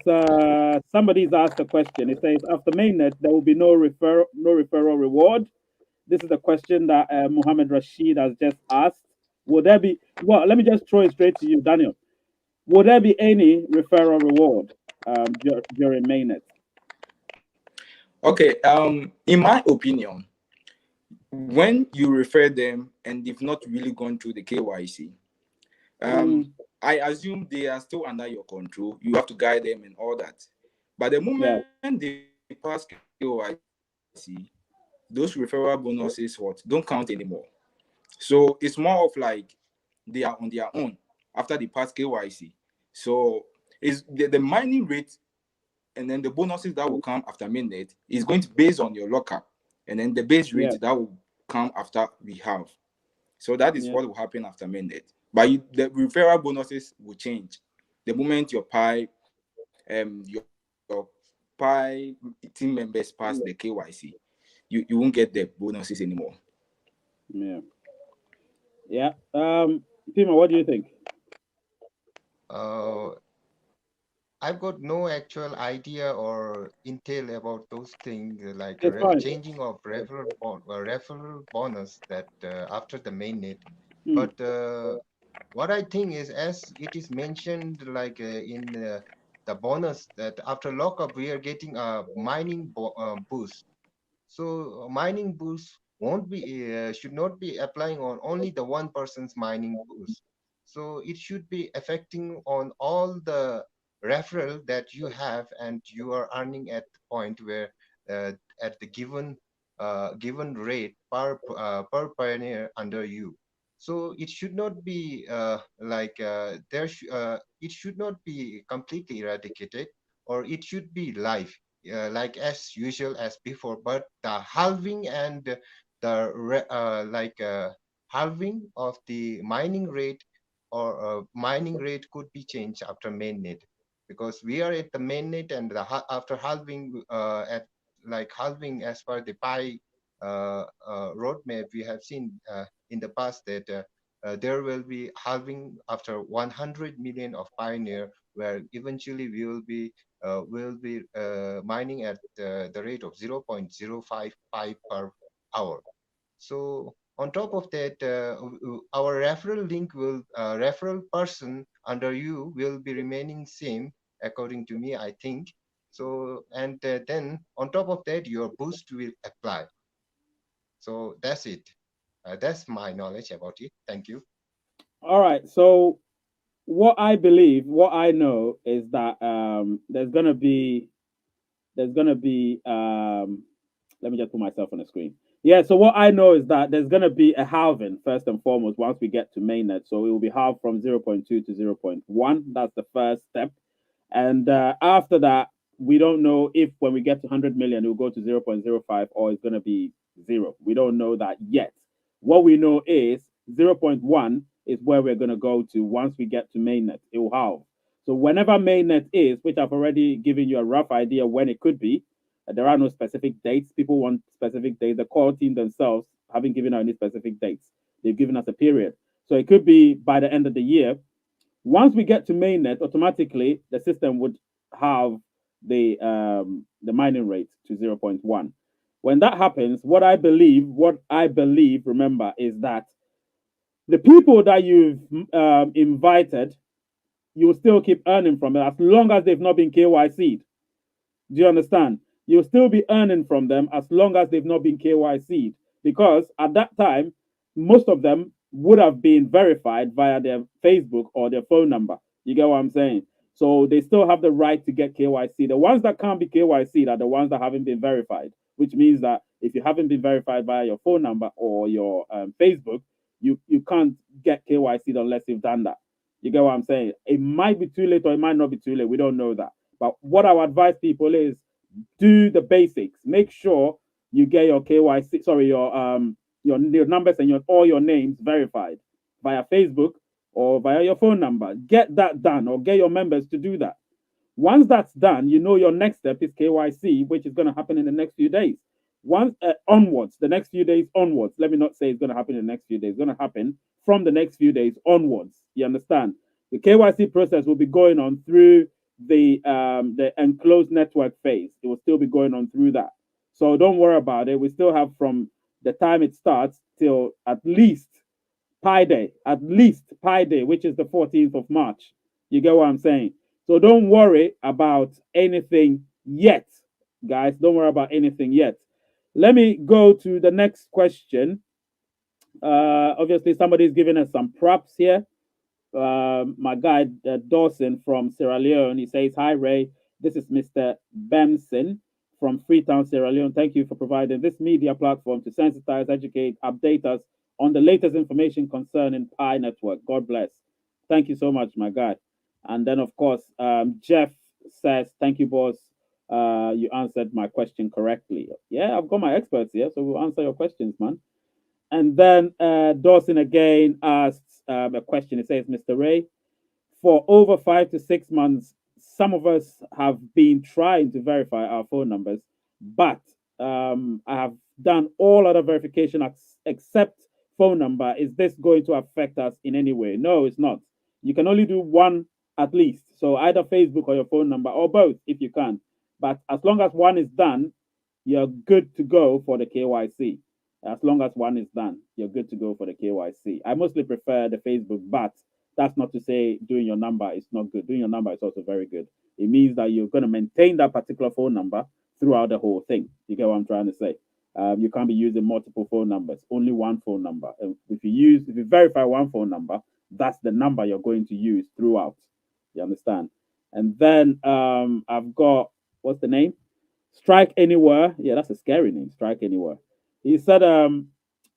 somebody's asked a question. It says after mainnet there will be no referral reward. This is a question that Muhammad Rashid has just asked. Will there be? Well, let me just throw it straight to you, Daniel. Will there be any referral reward during mainnet? Okay, in my opinion, when you refer them and they've not really gone through the KYC, Mm, I assume they are still under your control. You have to guide them and all that. But the yeah, moment they pass KYC, those referral bonuses what don't count anymore. So it's more of like they are on their own after they pass KYC. So is the mining rate, and then the bonuses that will come after mainnet is going to based on your lockup, and then the base yeah, rate that will come after we have. So that is yeah, what will happen after mainnet. But the referral bonuses will change the moment your Pi team members pass the KYC. You won't get the bonuses anymore. yeah, yeah. Pima, what do you think? Uh, I've got no actual idea or intel about those things, like It's fine. changing of referral bonus that after the mainnet. Mm, But what I think is, as it is mentioned, like in the bonus, that after lockup we are getting a mining boost. So mining boost won't be should not be applying on only the one person's mining boost. So it should be affecting on all the referral that you have, and you are earning at the point where uh, at the given rate per pioneer under you. So it should not be it should not be completely eradicated, or it should be live, like as usual as before. But the halving and the halving of the mining rate, or mining rate could be changed after mainnet, because we are at the mainnet, and after halving, at like halving as per the pi roadmap, we have seen in the past that there will be halving after 100 million of pioneer, where eventually we will be mining at the rate of 0.055 per hour. So on top of that, our referral link will referral person under you will be remaining same, according to me, I think. So, and then on top of that, your boost will apply. So that's it. That's my knowledge about it. Thank you. All right. So what I believe, what I know is that there's gonna be let me just put myself on the screen. Yeah, so what I know is that there's gonna be a halving first and foremost once we get to mainnet. So it will be halved from 0.2 to 0.1. That's the first step. And after that, we don't know if when we get to 100 million, it will go to 0.05 or it's going to be zero. We don't know that yet. What we know is zero point 0.1 is where we're going to go to once we get to mainnet. It will halve. So whenever mainnet is, which I've already given you a rough idea when it could be, there are no specific dates. People want specific dates. The core team themselves haven't given out any specific dates. They've given us a period. So it could be by the end of the year. Once we get to mainnet, automatically the system would have the mining rate to zero point 0.1. When that happens, what I believe, remember, is that the people that you've invited, you will still keep earning from it as long as they've not been KYC'd. Do you understand? You'll still be earning from them as long as they've not been KYC'd. Because at that time, most of them would have been verified via their Facebook or their phone number. You get what I'm saying? So they still have the right to get KYC. The ones that can't be KYC are the ones that haven't been verified, which means that if you haven't been verified via your phone number or your Facebook, you can't get KYC unless you've done that. You get what I'm saying? It might be too late or it might not be too late. We don't know that. But what I would advise people is do the basics. Make sure you get your KYC, sorry, your numbers and your all your names verified via Facebook or via your phone number. Get that done, or get your members to do that. Once that's done, you know your next step is KYC, which is going to happen in the next few days. Once onwards, the next few days onwards. Let me not say it's going to happen in the next few days. It's going to happen from the next few days onwards. You understand? The KYC process will be going on through the enclosed network phase. It will still be going on through that. So don't worry about it. We still have from the time it starts till at least Pi Day, which is the 14th of March. You get what I'm saying? So don't worry about anything yet, guys. Don't worry about anything yet. Let me go to the next question. Obviously, somebody's giving us some props here. My guy Dawson from Sierra Leone. He says, "Hi Ray, this is Mr. Benson from Freetown, Sierra Leone. Thank you for providing this media platform to sensitize, educate, update us on the latest information concerning Pi Network. God bless. Thank you so much, my guy." And then, of course, Jeff says, "Thank you, boss. You answered my question correctly." Yeah, I've got my experts here, so we'll answer your questions, man. And then Dawson again asks a question. It says, "Mr. Ray, for over 5 to 6 months, some of us have been trying to verify our phone numbers, but I have done all other verification except phone number. Is this going to affect us in any way?" No, it's not. You can only do one at least. So either Facebook or your phone number, or both if you can. But as long as one is done, you're good to go for the KYC. As long as one is done, you're good to go for the KYC. I mostly prefer the Facebook, but that's not to say doing your number is not good. Doing your number is also very good. It means that you're going to maintain that particular phone number throughout the whole thing. You get what I'm trying to say? You can't be using multiple phone numbers, only one phone number. And if you verify one phone number, that's the number you're going to use throughout. You understand? And then I've got, what's the name? Strike Anywhere. Yeah, that's a scary name. Strike Anywhere. He said,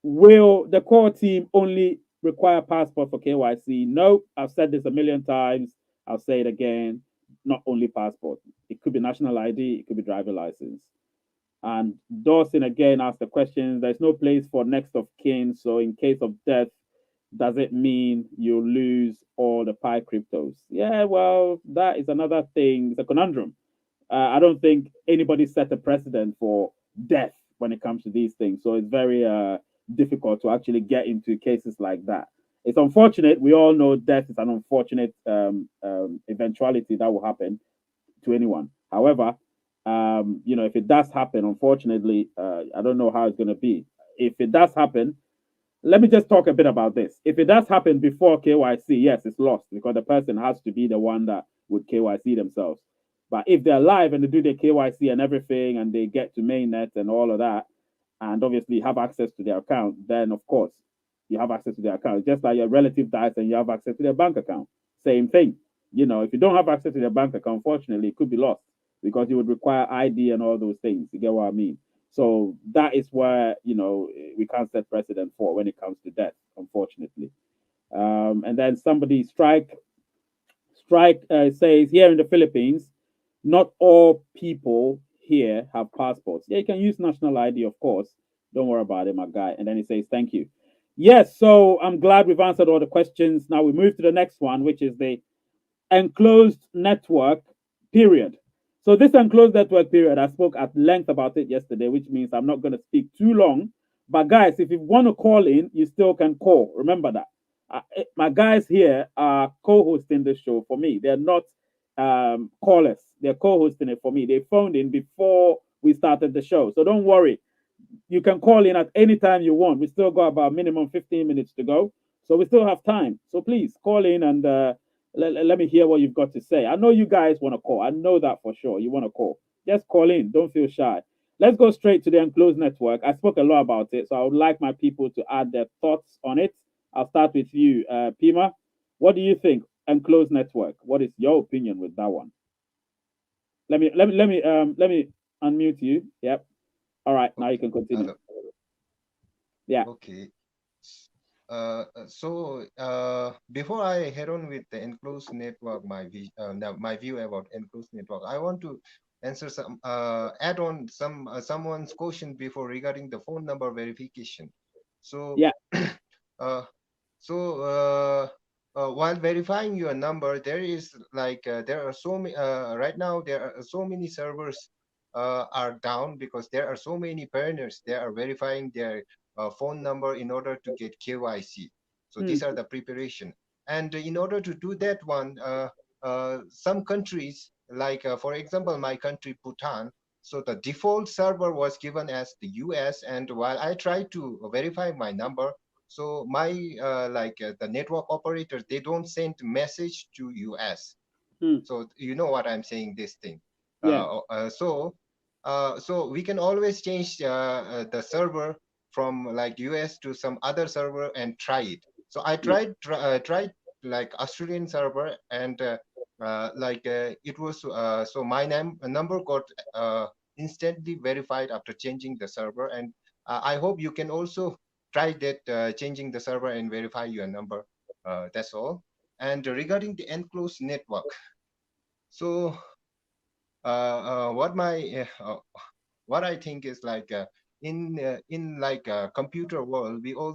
will the core team only require passport for KYC? No, I've said this a million times. I'll say it again. Not only passport. It could be national ID. It could be driver license. And Dawson again asked the question, there's no place for next of kin. So in case of death, does it mean you lose all the Pi cryptos? Yeah, well, that is another thing. It's a conundrum. I don't think anybody set a precedent for death when it comes to these things. So it's very difficult to actually get into cases like that. It's unfortunate. We all know death is an unfortunate eventuality that will happen to anyone. However, if it does happen, unfortunately, I don't know how it's going to be. If it does happen, let me just talk a bit about this. If it does happen before KYC, yes, it's lost because the person has to be the one that would KYC themselves. But if they're alive and they do their KYC and everything and they get to mainnet and all of that, and obviously have access to their account, then of course you have access to their account. Just like your relative dies and you have access to their bank account. Same thing. If you don't have access to their bank account, unfortunately, it could be lost because you would require ID and all those things. You get what I mean? So that is where we can't set precedent for when it comes to death, unfortunately. And then somebody strike says here in the Philippines, not all people here have passports. Yeah, you can use national ID, of course. Don't worry about it, my guy. And then he says thank you. Yes, so I'm glad we've answered all the questions. Now we move to the next one, which is the enclosed network period. So this enclosed network period, I spoke at length about it yesterday, which means I'm not going to speak too long. But guys, if you want to call in, you still can call. Remember that. My guys here are co-hosting the show for me. They're not callers. They're co-hosting it for me. They phoned in before we started the show. So don't worry. You can call in at any time you want. We still got about minimum 15 minutes to go. So we still have time. So please call in and let me hear what you've got to say. I know you guys want to call. I know that for sure. You want to call. Just call in. Don't feel shy. Let's go straight to the enclosed network. I spoke a lot about it, so I would like my people to add their thoughts on it. I'll start with you, Pima. What do you think? Enclosed network. What is your opinion with that one? Let me unmute you. Yep. All right. Now you Okay. can continue. Hello. Yeah. Okay. Before I head on with the enclosed network, now my view about enclosed network, I want to add on someone's question before regarding the phone number verification. So, Yeah. uh, while verifying your number, there are so many right now there are so many servers are down because there are so many partners they are verifying their phone number in order to get KYC. So Mm, these are the preparation. And in order to do that one, some countries, for example, my country, Bhutan, so the default server was given as the US. And while I tried to verify my number, so the network operators, they don't send message to US. mm, So you know what I'm saying, this thing. yeah. So we can always change the server from like US to some other server and try it. So I Yeah. tried like Australian server, and it was so my number got instantly verified after changing the server. And I hope you can also try that, changing the server and verify your number. That's all. And regarding the enclosed network, so what I think is in computer world, we all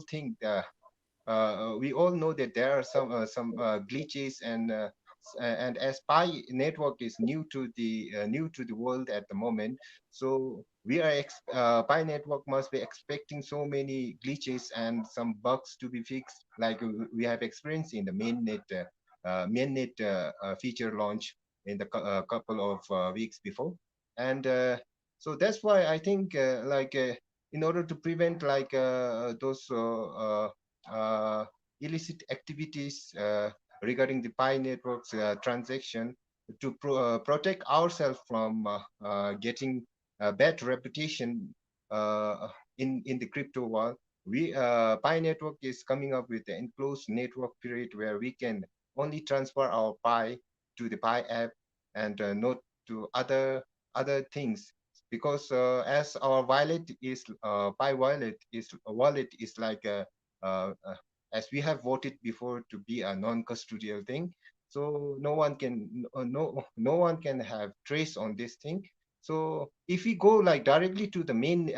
know that there are some glitches, and as Pi network is new to the world at the moment, so Pi network must be expecting so many glitches and some bugs to be fixed, like we have experienced in the mainnet feature launch in the couple of weeks before. And so that's why I think in order to prevent those illicit activities regarding the Pi network's transaction, to protect ourselves from getting a bad reputation in the crypto world. Pi network is coming up with the enclosed network period where we can only transfer our Pi to the Pi app and not to other things, because as our wallet is Pi wallet is like as we have voted before to be a non-custodial thing, so no one can have trace on this thing. So if we go like directly to the main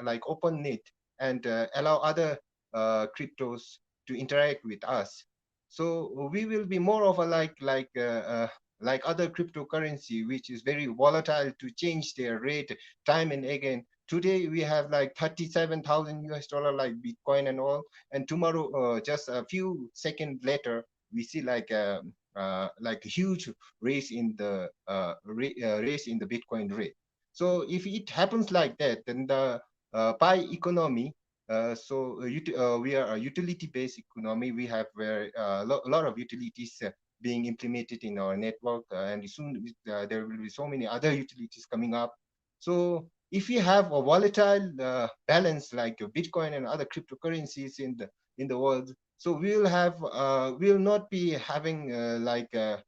like open net and allow other cryptos to interact with us, so we will be more of a like other cryptocurrency, which is very volatile to change their rate time and again. Today we have like 37,000 US dollar like Bitcoin and all, and tomorrow just a few seconds later we see like a huge raise in the raise in the Bitcoin rate. So if it happens like that, then the Pi economy, we are a utility-based economy. We have a lot of utilities being implemented in our network, and soon there will be so many other utilities coming up. So if we have a volatile balance like Bitcoin and other cryptocurrencies in the world, so we'll not be having a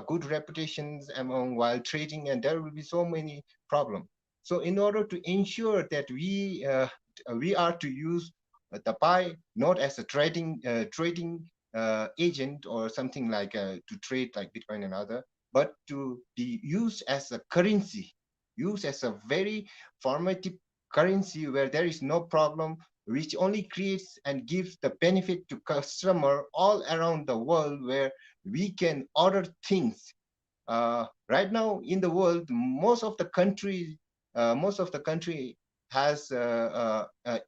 good reputations among while trading, and there will be so many problems. So in order to ensure that we are to use the Pi not as a trading agent or something like to trade like Bitcoin and other, but to be used as a currency, used as a very formative currency where there is no problem, which only creates and gives the benefit to customer all around the world, where we can order things. Right now in the world, most of the country has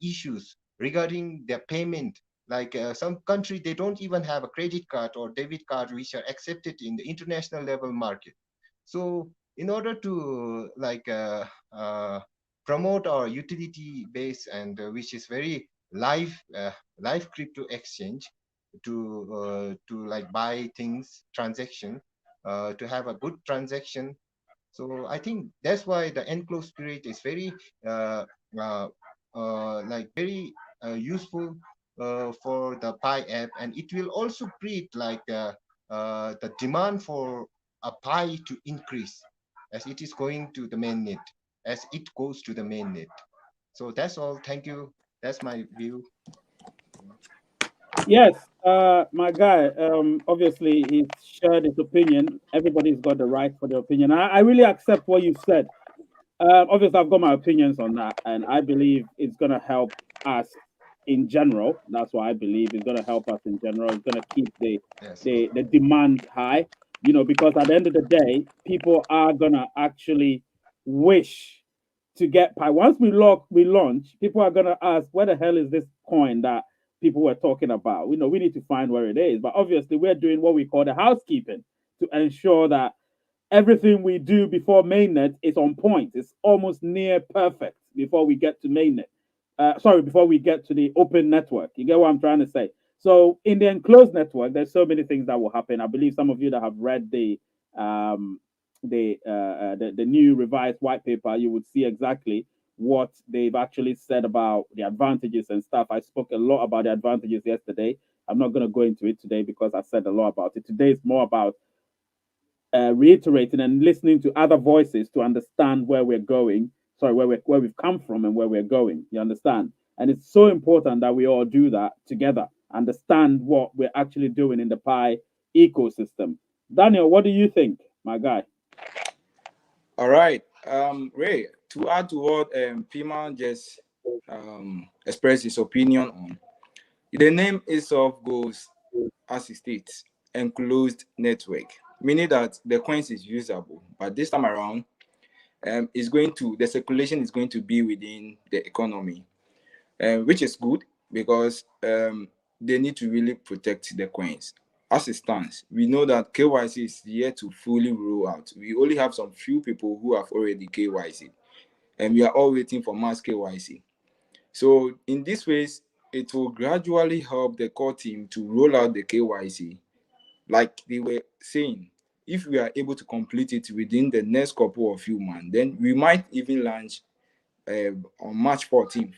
issues regarding their payment. Like some country, they don't even have a credit card or debit card which are accepted in the international level market. So in order to promote our utility base, and which is very live crypto exchange, to like buy things transaction, to have a good transaction. So I think that's why the enclosed spirit is very uh, uh, very useful for the Pi app, and it will also create the demand for a Pi to increase as it is going to the mainnet, as it goes to the mainnet. So that's all. Thank you. That's my view. Yes, my guy. Obviously, he's shared his opinion. Everybody's got the right for their opinion. I really accept what you said. Obviously, I've got my opinions on that, and I believe it's going to help us in general. That's what I believe. It's going to help us in general. It's going to keep Yes. the demand high. Because at the end of the day, people are going to actually wish to get Pi. Once we launch, people are going to ask, where the hell is this coin that people were talking about? We need to find where it is. But obviously, we're doing what we call the housekeeping to ensure that everything we do before mainnet is on point. It's almost near perfect before we get to mainnet. Before we get to the open network. You get what I'm trying to say? So in the enclosed network, there's so many things that will happen. I believe some of you that have read um, the new revised white paper, you would see exactly what they've actually said about the advantages and stuff. I spoke a lot about the advantages yesterday. I'm not going to go into it today because I said a lot about it. Today is more about reiterating and listening to other voices to understand where we're going. Sorry, where we've come from and where we're going. You understand? And it's so important that we all do that together. Understand what we're actually doing in the Pi ecosystem. Daniel, what do you think, my guy? All right. Ray, to add to what Pima just expressed his opinion on, the name itself goes as it states, enclosed network, meaning that the coins is usable, but this time around, the circulation is going to be within the economy, which is good because they need to really protect the coins. As it stands, we know that KYC is yet to fully roll out. We only have some few people who have already KYC, and we are all waiting for Mass KYC. So in this ways, it will gradually help the core team to roll out the KYC. Like they were saying, if we are able to complete it within the next couple of few months, then we might even launch on March 14th.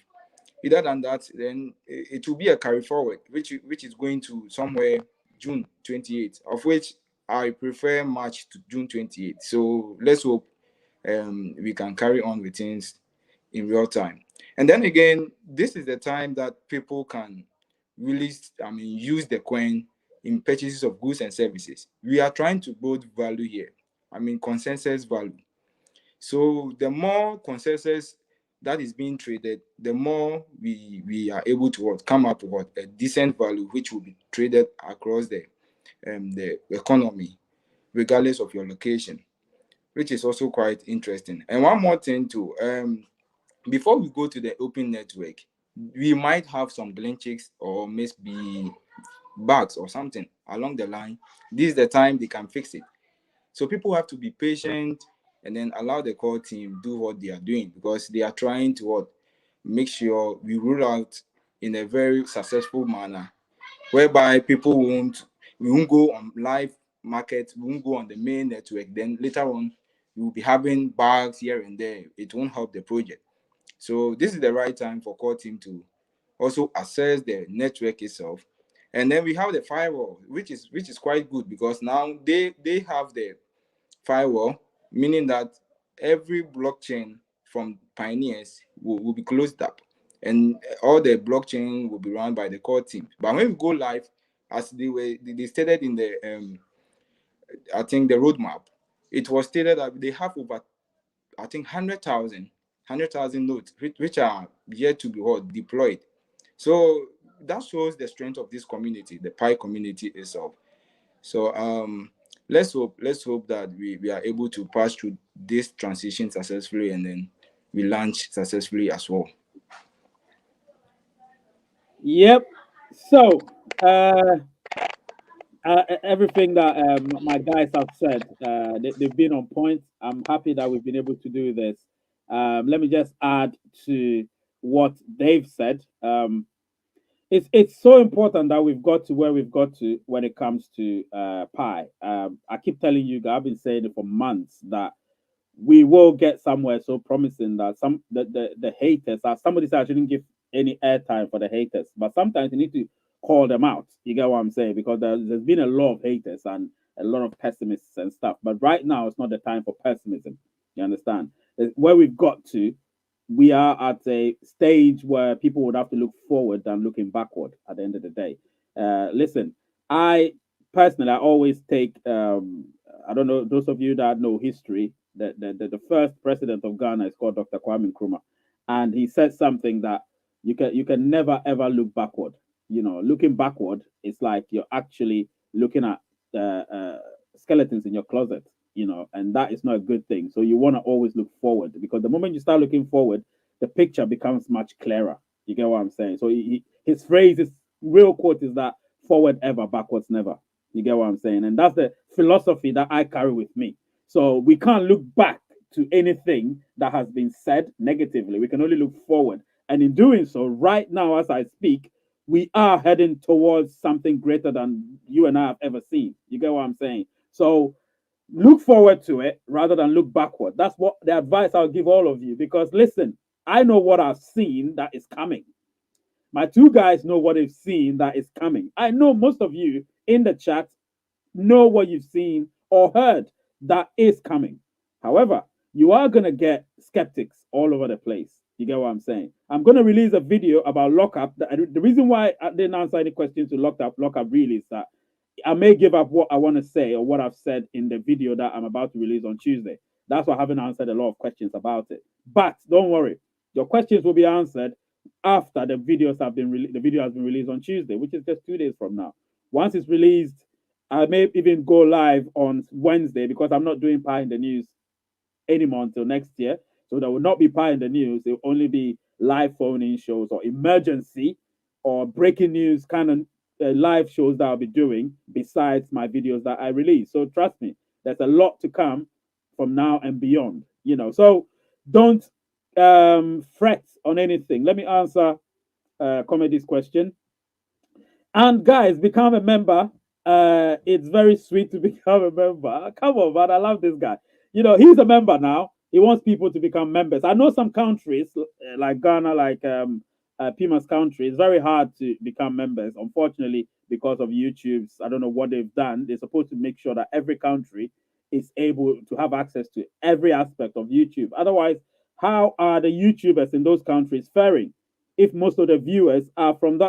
Other than that, then it will be a carry forward, which is going to somewhere June 28th, of which I prefer March to June 28th. So let's hope we can carry on with things in real time. And then again, this is the time that people can really, use the coin in purchases of goods and services. We are trying to build value here. Consensus value. So the more consensus that is being traded, the more we are able to come up with a decent value which will be traded across the economy, regardless of your location, which is also quite interesting. And one more thing too, before we go to the open network, we might have some glitches or maybe bugs or something along the line. This is the time they can fix it. So people have to be patient and then allow the core team do what they are doing, because they are trying to make sure we roll out in a very successful manner, whereby people we won't go on live market, we won't go on the main network. Then later on, we will be having bugs here and there. It won't help the project. So this is the right time for core team to also assess the network itself. And then we have the firewall, which is quite good, because now they have the firewall, meaning that every blockchain from pioneers will be closed up, and all the blockchain will be run by the core team. But when we go live, as they stated in the I think the roadmap, it was stated that they have over, I think, 100,000 nodes which are yet to be deployed. So that shows the strength of this community, the Pi community itself. So let's hope that we are able to pass through this transition successfully, and then we launch successfully as well. Yep. So, uh, everything that my guys have said, they've been on point. I'm happy that we've been able to do this. Let me just add to what they've said. It's so important that we've got to where we've got to when it comes to Pi. I keep telling you, guys, I've been saying it for months that we will get somewhere so promising that the haters, as somebody said, I shouldn't give any airtime for the haters, but sometimes you need to call them out. You get what I'm saying? Because there's been a lot of haters and a lot of pessimists and stuff, but right now it's not the time for pessimism. You understand? Where we've got to, we are at a stage where people would have to look forward than looking backward at the end of the day. Listen, I personally, I always take, I don't know, those of you that know history, the first president of Ghana is called Dr. Kwame Nkrumah. And he said something that you can never ever look backward. Looking backward, it's like you're actually looking at skeletons in your closet, and that is not a good thing. So you want to always look forward, because the moment you start looking forward, the picture becomes much clearer. You get what I'm saying? So his phrase, his real quote is that forward ever, backwards never. You get what I'm saying? And that's the philosophy that I carry with me. So we can't look back to anything that has been said negatively. We can only look forward. And in doing so, right now, as I speak, we are heading towards something greater than you and I have ever seen. You get what I'm saying? So look forward to it rather than look backward. That's what the advice I'll give all of you. Because listen, I know what I've seen that is coming. My two guys know what they've seen that is coming. I know most of you in the chat know what you've seen or heard that is coming. However, you are going to get skeptics all over the place. You get what I'm saying? I'm going to release a video about Lockup. The reason why I didn't answer any questions to Lockup really is that I may give up what I want to say or what I've said in the video that I'm about to release on Tuesday. That's why I haven't answered a lot of questions about it. But don't worry, your questions will be answered after the video has been released on Tuesday, which is just 2 days from now. Once it's released, I may even go live on Wednesday, because I'm not doing Pie in the News anymore until next year. So there will not be Pie in the News. It will only be live phone-in shows or emergency or breaking news kind of live shows that I'll be doing besides my videos that I release. So trust me, there's a lot to come from now and beyond. So don't fret on anything. Let me answer Comedy's question. And guys, become a member. It's very sweet to become a member. Come on, man. I love this guy. He's a member now. He wants people to become members. I know some countries like Ghana, like Pima's country, it's very hard to become members. Unfortunately, because of YouTube's, I don't know what they've done. They're supposed to make sure that every country is able to have access to every aspect of YouTube. Otherwise, how are the YouTubers in those countries faring if most of the viewers are from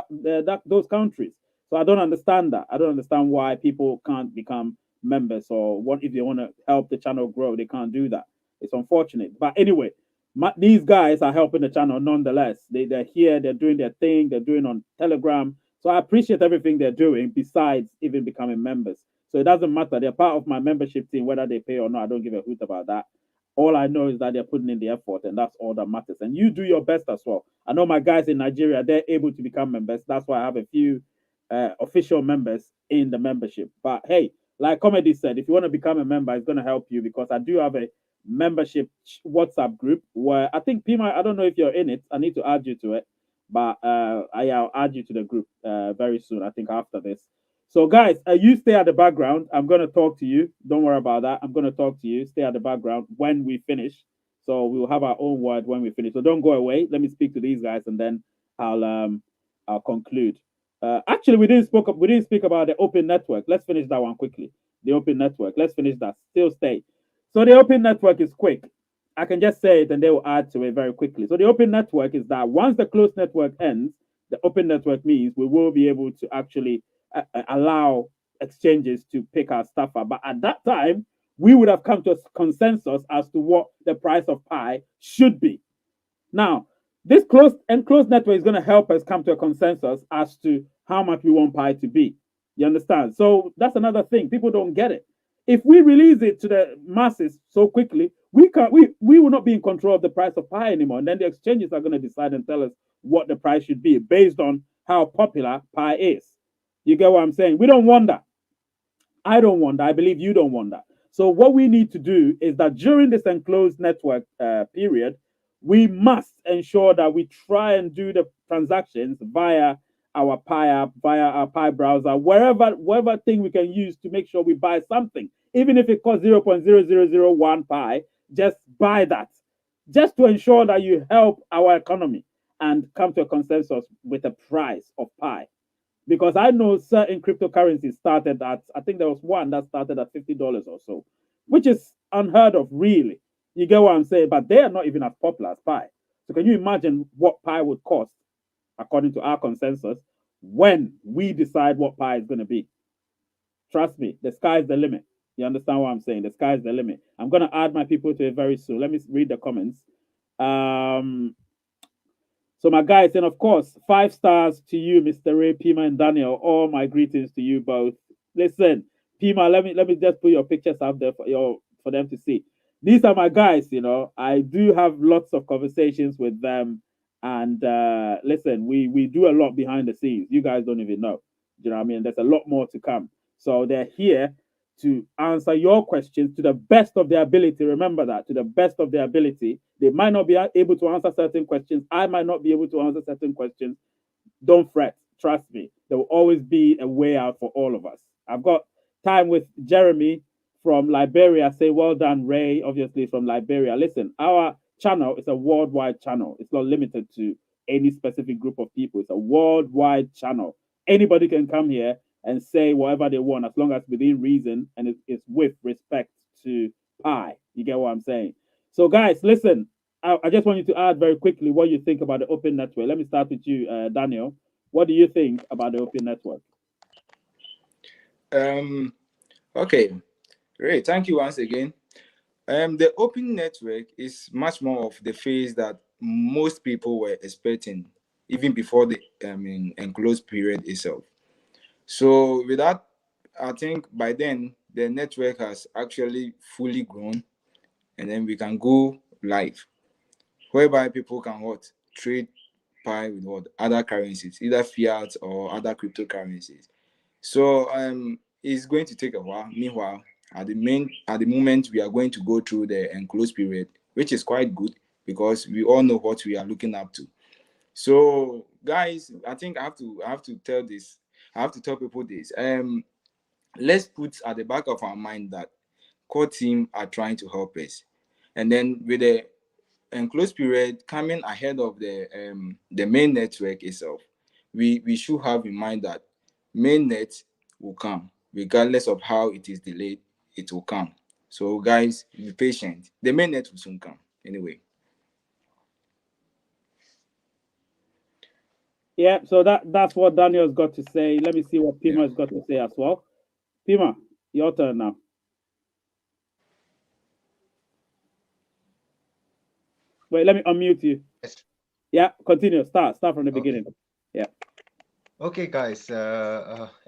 those countries? So I don't understand that. I don't understand why people can't become members, or what if they want to help the channel grow, they can't do that. It's unfortunate. But anyway, these guys are helping the channel nonetheless. They're here, they're doing their thing, they're doing on Telegram. So I appreciate everything they're doing besides even becoming members. So it doesn't matter. They're part of my membership team, whether they pay or not. I don't give a hoot about that. All I know is that they're putting in the effort, and that's all that matters. And you do your best as well. I know my guys in Nigeria, they're able to become members. That's why I have a few official members in the membership. But hey, like Comedy said, if you want to become a member, it's going to help you, because I do have a membership WhatsApp group where I think Pima, I don't know if you're in it. I need to add you to it, but I'll add you to the group very soon. I think after this. So guys, you stay at the background. I'm gonna talk to you. Don't worry about that. I'm gonna talk to you. Stay at the background when we finish. So we will have our own word when we finish. So don't go away. Let me speak to these guys, and then I'll conclude. Actually, we didn't speak about the open network. Let's finish that one quickly. The open network. Let's finish that. Still stay. So the open network is quick. I can just say it and they will add to it very quickly. So the open network is that once the closed network ends, the open network means we will be able to actually allow exchanges to pick our stuff up. But at that time, we would have come to a consensus as to what the price of Pi should be. Now, this closed enclosed network is going to help us come to a consensus as to how much we want Pi to be. You understand? So that's another thing. People don't get it. If we release it to the masses so quickly, we will not be in control of the price of Pi anymore. And then the exchanges are going to decide and tell us what the price should be based on how popular Pi is. You get what I'm saying? We don't want that. I don't want that. I believe you don't want that. So what we need to do is that during this enclosed network period, we must ensure that we try and do the transactions via our Pi app, via our Pi browser, wherever thing we can use to make sure we buy something, even if it costs 0.0001 Pi. Just buy that, just to ensure that you help our economy and come to a consensus with the price of Pi. Because I know certain cryptocurrencies started at, I think there was one that started at $50 or so, which is unheard of, really. You get what I'm saying? But they are not even as popular as Pi. So can you imagine what Pi would cost, according to our consensus, when we decide what Pi is going to be? Trust me, the sky's the limit. You understand what I'm saying? The sky's the limit. I'm going to add my people to it very soon. Let me read the comments. So my guys, and of course, 5 stars to you, Mr. Ray, Pima, and Daniel. All my greetings to you both. Listen, Pima, let me just put your pictures up there for them to see. These are my guys. I do have lots of conversations with them, and listen, we do a lot behind the scenes. You guys don't even know. You know what I mean? There's a lot more to come. So they're here to answer your questions to the best of their ability. Remember that, to the best of their ability. They might not be able to answer certain questions. I might not be able to answer certain questions. Don't fret. Trust me. There will always be a way out for all of us. I've got time with Jeremy from Liberia. Say, well done, Ray, obviously from Liberia. Listen, our channel is a worldwide channel. It's not limited to any specific group of people. It's a worldwide channel. Anybody can come here and say whatever they want, as long as within reason and it's with respect to Pi. You get what I'm saying? So, guys, listen, I just want you to add very quickly what you think about the open network. Let me start with you, Daniel. What do you think about the open network? Okay, great. Thank you once again. The open network is much more of the phase that most people were expecting, even before the enclosed period itself. So with that, I think by then the network has actually fully grown, and then we can go live, whereby people can trade Pi with other currencies, either fiat or other cryptocurrencies. So it's going to take a while. Meanwhile, at the moment we are going to go through the enclosed period, which is quite good because we all know what we are looking up to. So guys, I think I have to tell this. I have to tell people this. Let's put at the back of our mind that core team are trying to help us, and then with the enclosed period coming ahead of the main network itself, we should have in mind that mainnet will come regardless of how it is delayed. It will come. So guys, be patient. The mainnet will soon come anyway. Yeah, so that's what Daniel's got to say. Let me see what Yeah. Pima's got to say as well. Pima, your turn now. Wait, let me unmute you. Yes. Yeah, continue. Start from the Okay. beginning. Yeah. Okay, guys.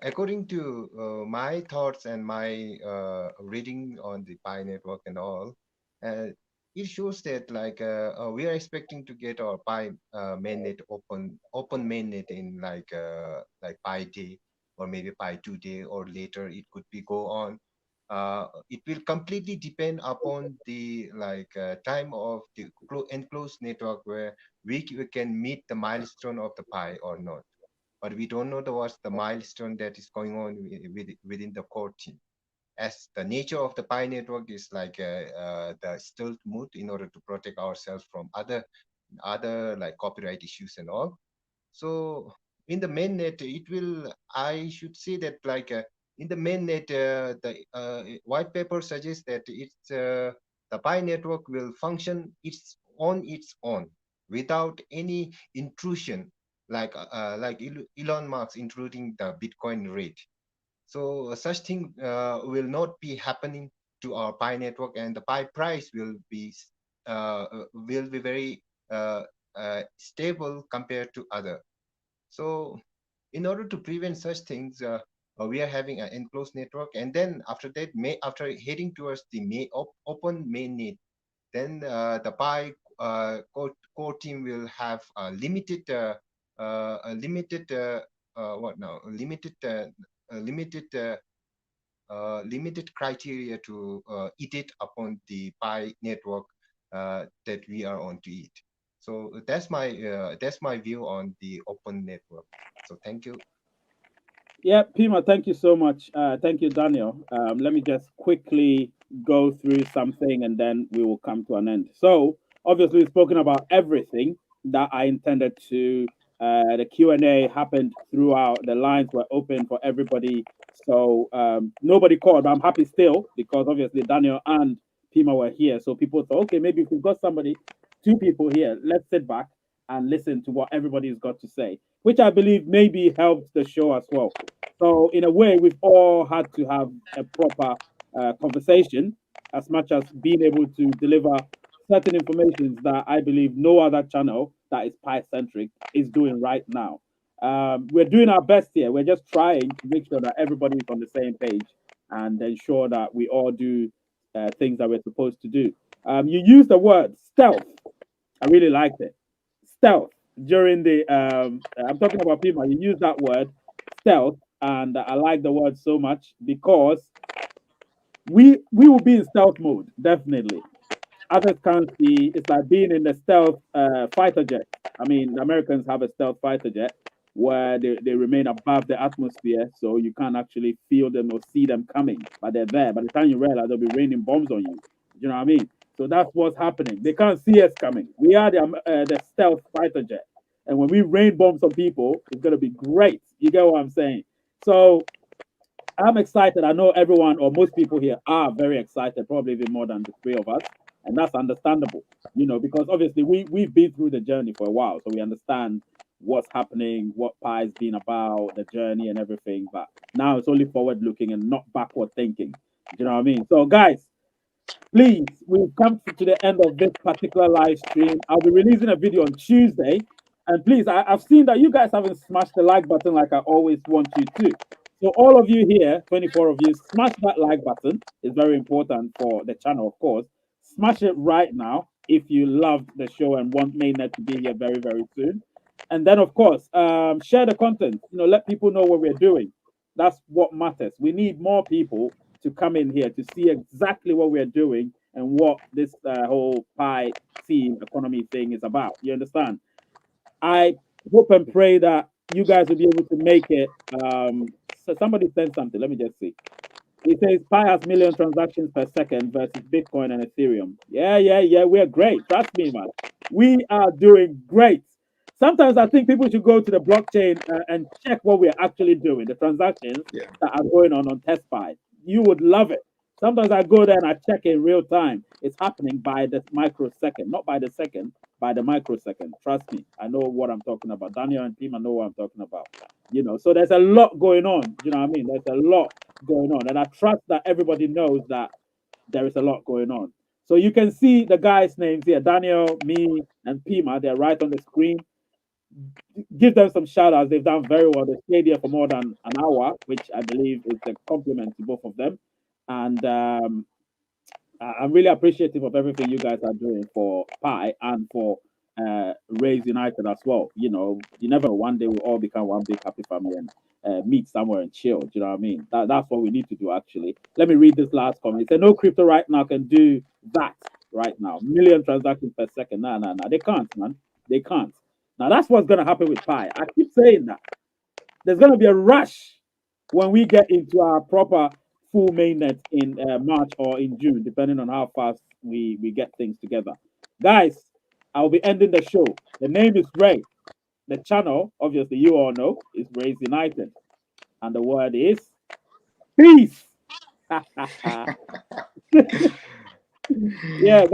According to my thoughts and my reading on the Pi network and all, uh, it shows that we are expecting to get our Pi mainnet open mainnet in like Pi day or maybe Pi 2 day or later. It could be go on. It will completely depend upon the time of the enclosed network where we can meet the milestone of the Pi or not, but we don't know what's the milestone that is going on within the core team. As the nature of the Pi network is the stealth mode in order to protect ourselves from other like copyright issues and all. So in the mainnet, it will, I should say that in the mainnet, the white paper suggests that the Pi network will function its own without any intrusion, like Elon Musk intruding the Bitcoin rate. So such thing will not be happening to our Pi network, and the Pi price will be very stable compared to other. So in order to prevent such things, we are having an enclosed network, and then after that, after heading towards the open mainnet, then the Pi core team will have a limited what now? Limited limited criteria to iterate upon the Pi network that we are on to it. So that's my view on the open network. So thank you. Yeah, Pima, thank you so much. Thank you, Daniel. Let me just quickly go through something and then we will come to an end. So, obviously, we've spoken about everything that I intended to. The Q&A happened throughout. The lines were open for everybody. So, nobody called, but I'm happy still because obviously Daniel and Pima were here. So, people thought, okay, maybe if we've got somebody, two people here, let's sit back and listen to what everybody's got to say, which I believe maybe helped the show as well. So, in a way, we've all had to have a proper conversation as much as being able to deliver certain information that I believe no other channel that is Pi centric is doing right now. We're doing our best here. We're just trying to make sure that everybody is on the same page and ensure that we all do things that we're supposed to do. You used the word stealth. I really liked it. Stealth during the I'm talking about people. You use that word stealth, and I like the word so much because we will be in stealth mode definitely. Others can't see. It's like being in the stealth fighter jet. I mean, the Americans have a stealth fighter jet where they remain above the atmosphere, so you can't actually feel them or see them coming, but they're there. By the time you realize, they'll be raining bombs on you. You know what I mean? So that's what's happening. They can't see us coming. We are the stealth fighter jet, and when we rain bombs on people, it's gonna be great. You get what I'm saying? So I'm excited. I know everyone or most people here are very excited, probably even more than the three of us, and that's understandable. Because obviously we've been through the journey for a while, so we understand what's happening, what Pi's been about, the journey and everything. But now it's only forward looking and not backward thinking. Do you know what I mean? So, guys, please, we've come to the end of this particular live stream. I'll be releasing a video on Tuesday. And please, I've seen that you guys haven't smashed the like button like I always want you to. So, all of you here, 24 of you, smash that like button. It's very important for the channel, of course. Smash it right now if you loved the show and want Mainnet to be here very, very soon. And then, of course, share the content. Let people know what we're doing. That's what matters. We need more people to come in here to see exactly what we're doing and what this whole Pi team economy thing is about. You understand? I hope and pray that you guys will be able to make it. So somebody send something. Let me just see. It says Pi has million transactions per second versus Bitcoin and Ethereum. Yeah. We're great. Trust me, man. We are doing great. Sometimes I think people should go to the blockchain and check what we're actually doing, the transactions Yeah. that are going on TestPi. You would love it. Sometimes I go there and I check in real time. It's happening by the microsecond, not by the second, by the microsecond. Trust me, I know what I'm talking about. Daniel and team, I know what I'm talking about. So there's a lot going on. You know what I mean? There's a lot going on, and I trust that everybody knows that there is a lot going on. So you can see the guys' names here: Daniel, me, and Pima. They're right on the screen. Give them some shout outs. They've done very well. They stayed here for more than an hour, which I believe is a compliment to both of them. And I'm really appreciative of everything you guys are doing for Pi and for Raise United as well. You never know. One day we'll all become one big happy family and meet somewhere and chill. Do you know what I mean? That's what we need to do, actually. Let me read this last comment. It said, no crypto right now can do that right now. Million transactions per second. Nah. They can't, man. They can't. Now, that's what's going to happen with Pi. I keep saying that. There's going to be a rush when we get into our proper full mainnet in March or in June, depending on how fast we get things together. Guys, I'll be ending the show. The name is Ray. The channel, obviously, you all know, is Raise United. And the word is peace. Yeah, guys.